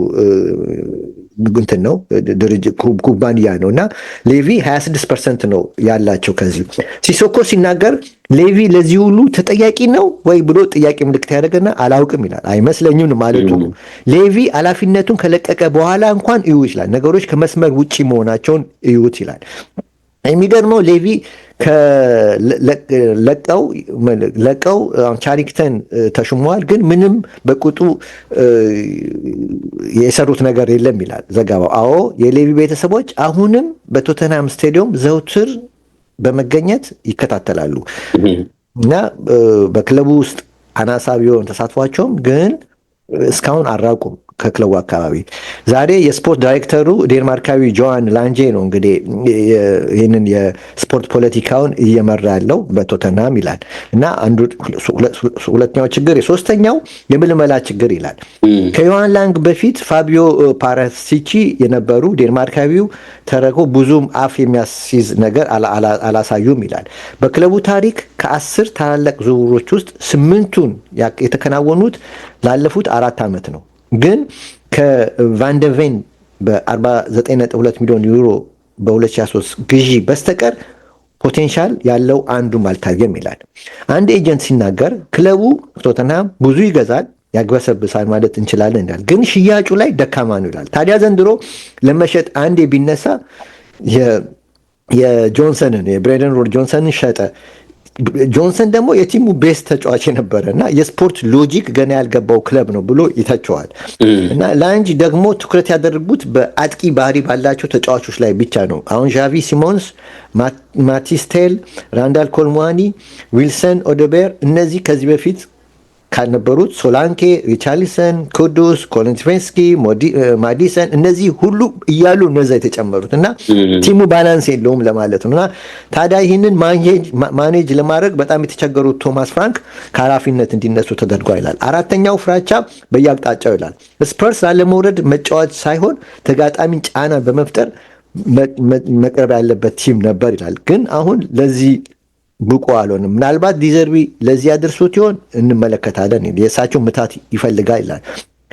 እንትን ነው ድርጅት ኩባንያ ነው እና ሌቪ 26% ነው ያላቸው። ከዚህ ሲሶኮ ሲናገር ሌቪ ለዚህ ሁሉ ተጠያቂ ነው ወይ ብሎ ጥያቄ ምልክት ያደረገና አላውቅም ይላል። አይመስለኝም ማለቱ ነው። ሌቪ ኃላፊነቱን ከለቀቀ በኋላ እንኳን እዩ ይችላል፣ ነገሮች ከመስመር ውጪ መሆናቸውን እዩት ይላል። የሚገርመው ሌቪ ለቀው ቻሪክተን ተሹመዋል፣ ግን ምንም በቁጡ የሰሩት ነገር የለም ይላል ዘገባው። አዎ የሌቪ ቤተሰቦች አሁንም በቶተንሃም ስቴዲየም ዘውትር በመገኘት ይከታተላሉ እና በክለቡ ውስጥ አናሳ ቢሆን ተሳትፏቸውም ግን እስካሁን አራቁም ከክለቡ አካባቢ። ዛሬ የስፖርት ዳይሬክተሩ ዴንማርካዊ ጆዋን ላንጄ ነው እንግዲህ ይህንን የስፖርት ፖለቲካውን እየመራ ያለው በቶተንሃም ይላል እና አንዱ ሁለተኛው ችግር፣ የሶስተኛው የምልመላ ችግር ይላል። ከዮሃን ላንግ በፊት ፋቢዮ ፓራሲቺ የነበሩ ዴንማርካዊው ተረኮ ብዙም አፍ የሚያስይዝ ነገር አላሳዩም ይላል። በክለቡ ታሪክ ከ10 ታላላቅ ዝውውሮች ውስጥ 8ቱን የተከናወኑት ላለፉት 4 ዓመት ነው። ግን ከቫንደቬን በ49.2 ሚሊዮን ዩሮ በ2023 ግዢ በስተቀር ፖቴንሻል ያለው አንዱም አልታየም ይላል። አንድ ኤጀንት ሲናገር ክለቡ ቶተንሃም ብዙ ይገዛል፣ ያግበሰብሳል ማለት እንችላለን ይላል፣ ግን ሽያጩ ላይ ደካማ ነው ይላል። ታዲያ ዘንድሮ ለመሸጥ አንዴ ቢነሳ የጆንሰንን የብሬንደን ሮድ ጆንሰንን ሸጠ። ጆንሰን ደግሞ የቲሙ ቤስት ተጫዋች የነበረ እና የስፖርት ሎጂክ ገና ያልገባው ክለብ ነው ብሎ ይተቸዋል። እና ላንጅ ደግሞ ትኩረት ያደረጉት በአጥቂ ባህሪ ባላቸው ተጫዋቾች ላይ ብቻ ነው። አሁን ዣቪ ሲሞንስ፣ ማቲስቴል፣ ራንዳል ኮልሙዋኒ፣ ዊልሰን ኦደቤር እነዚህ ከዚህ በፊት ካልነበሩት ሶላንኬ፣ ሪቻርሊሰን፣ ኩዱስ፣ ኮሊንስቬንስኪ፣ ማዲሰን እነዚህ ሁሉ እያሉ እነዛ የተጨመሩት እና ቲሙ ባላንስ የለውም ለማለት ነው። እና ታዲያ ይህንን ማኔጅ ለማድረግ በጣም የተቸገሩት ቶማስ ፍራንክ ከኃላፊነት እንዲነሱ ተደርጓል ይላል። አራተኛው ፍራቻ በየአቅጣጫው ይላል። ስፐርስ ላለመውረድ መጫወት ሳይሆን ተጋጣሚን ጫና በመፍጠር መቅረብ ያለበት ቲም ነበር ይላል። ግን አሁን ለዚህ ብቁ አልሆንም። ምናልባት ዲዘርቢ ለዚህ ያደርሱት ይሆን እንመለከታለን። የእሳቸው ምታት ይፈልጋል ይላል።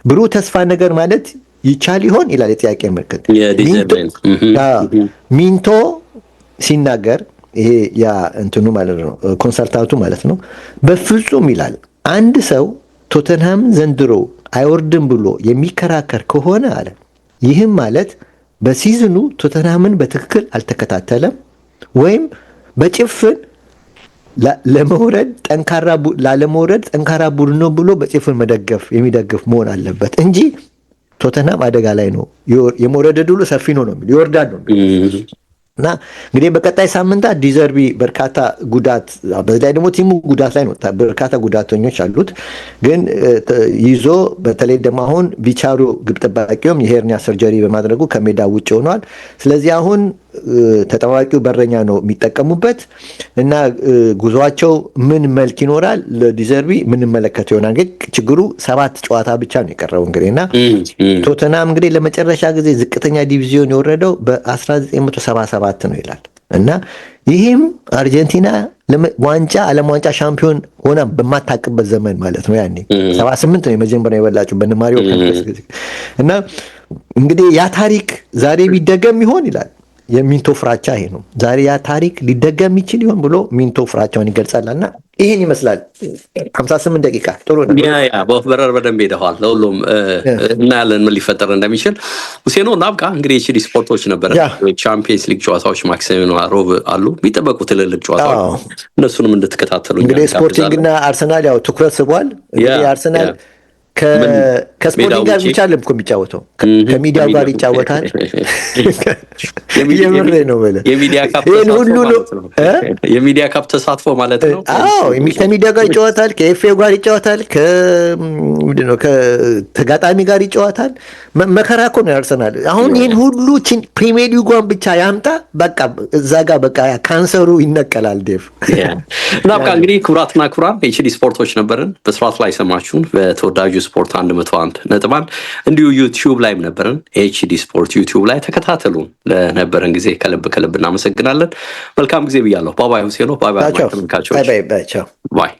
ብሩህ ተስፋ ነገር ማለት ይቻል ይሆን ይላል የጥያቄ ምልክት። ሚንቶ ሲናገር ይሄ ያ እንትኑ ማለት ነው ኮንሰልታንቱ ማለት ነው። በፍጹም ይላል አንድ ሰው ቶተንሃም ዘንድሮ አይወርድም ብሎ የሚከራከር ከሆነ አለ ይህም ማለት በሲዝኑ ቶተንሃምን በትክክል አልተከታተለም ወይም በጭፍን ላለመውረድ ጠንካራ ቡድን ነው ብሎ በጭፍን የሚደግፍ መሆን አለበት እንጂ ቶተንሃም አደጋ ላይ ነው፣ የመውረድ ዕድሉ ሰፊ ነው የሚል ይወርዳል ነው። እና እንግዲህ በቀጣይ ሳምንታት ዲዘርቢ በርካታ ጉዳት፣ በዚህ ላይ ደግሞ ቲሙ ጉዳት ላይ ነው፣ በርካታ ጉዳተኞች አሉት። ግን ይዞ በተለይ ደግሞ አሁን ቪቻሮ ግብ ጠባቂውም የሄርኒያ ሰርጀሪ በማድረጉ ከሜዳ ውጭ ሆኗል። ስለዚህ አሁን ተጠባቂው በረኛ ነው የሚጠቀሙበት እና ጉዟቸው ምን መልክ ይኖራል ለዲዘርቢ ምንመለከተው ይሆናል። እንግዲህ ችግሩ 7 ጨዋታ ብቻ ነው የቀረው እንግዲህ እና ቶተንሃም እንግዲህ ለመጨረሻ ጊዜ ዝቅተኛ ዲቪዚዮን የወረደው በ1977 ነው ይላል እና ይህም አርጀንቲና ዓለም ዋንጫ ሻምፒዮን ሆና በማታቅበት ዘመን ማለት ነው። ያኔ 78 ነው የመጀመሪያ የበላችሁ በማሪዮ ጊዜ እና እንግዲህ ያ ታሪክ ዛሬ ቢደገም ይሆን ይላል። የሚንቶ ፍራቻ ይሄ ነው። ዛሬ ያ ታሪክ ሊደገም ይችል ይሆን ብሎ ሚንቶ ፍራቻውን ይገልጻልና ይሄን ይመስላል። 58 ደቂቃ ጥሩ ነው። ያ በወፍ በረር በደንብ ሄደዋል። ለሁሉም እናያለን ምን ሊፈጠር እንደሚችል። ሁሴኖ ናብቃ እንግዲህ ኤችዲ ስፖርቶች ነበረ። ቻምፒየንስ ሊግ ጨዋታዎች ማክሰኞ ሮብ አሉ የሚጠበቁ ትልልቅ ጨዋታዎች፣ እነሱንም እንድትከታተሉ እንግዲህ ስፖርቲንግ እና አርሰናል ያው ትኩረት ስቧል። እንግዲህ አርሰናል ከስፖርቲንግ ጋር ብቻ አይደለም እኮ የሚጫወተው ከሚዲያው ጋር ይጫወታል። የምሬ ነው ማለት የሚዲያ ካፕ ተሳትፎ ማለት ነው። አዎ ከሚዲያ ጋር ይጫወታል፣ ከኤፍኤ ጋር ይጫወታል፣ ምንድነው ከተጋጣሚ ጋር ይጫወታል። መከራ እኮ ነው ያርሰናል። አሁን ይሄን ሁሉ ፕሪሚየር ሊጓን ብቻ ያምጣ በቃ እዛ ጋር በቃ ካንሰሩ ይነቀላል። ዴቭ እናብቃ እንግዲህ ክቡራትና ክቡራን ኤችዲ ስፖርቶች ነበርን። በስርዓት ላይ ሰማችሁን በተወዳጁ ስፖርት 101.1 እንዲሁ ዩቲዩብ ላይም ነበርን። ኤችዲ ስፖርት ዩቲዩብ ላይ ተከታተሉ። ለነበረን ጊዜ ከልብ እናመሰግናለን። መልካም ጊዜ ብያለሁ። ባባይ ሁሴኖ ባባይ ተመልካቾች ባይ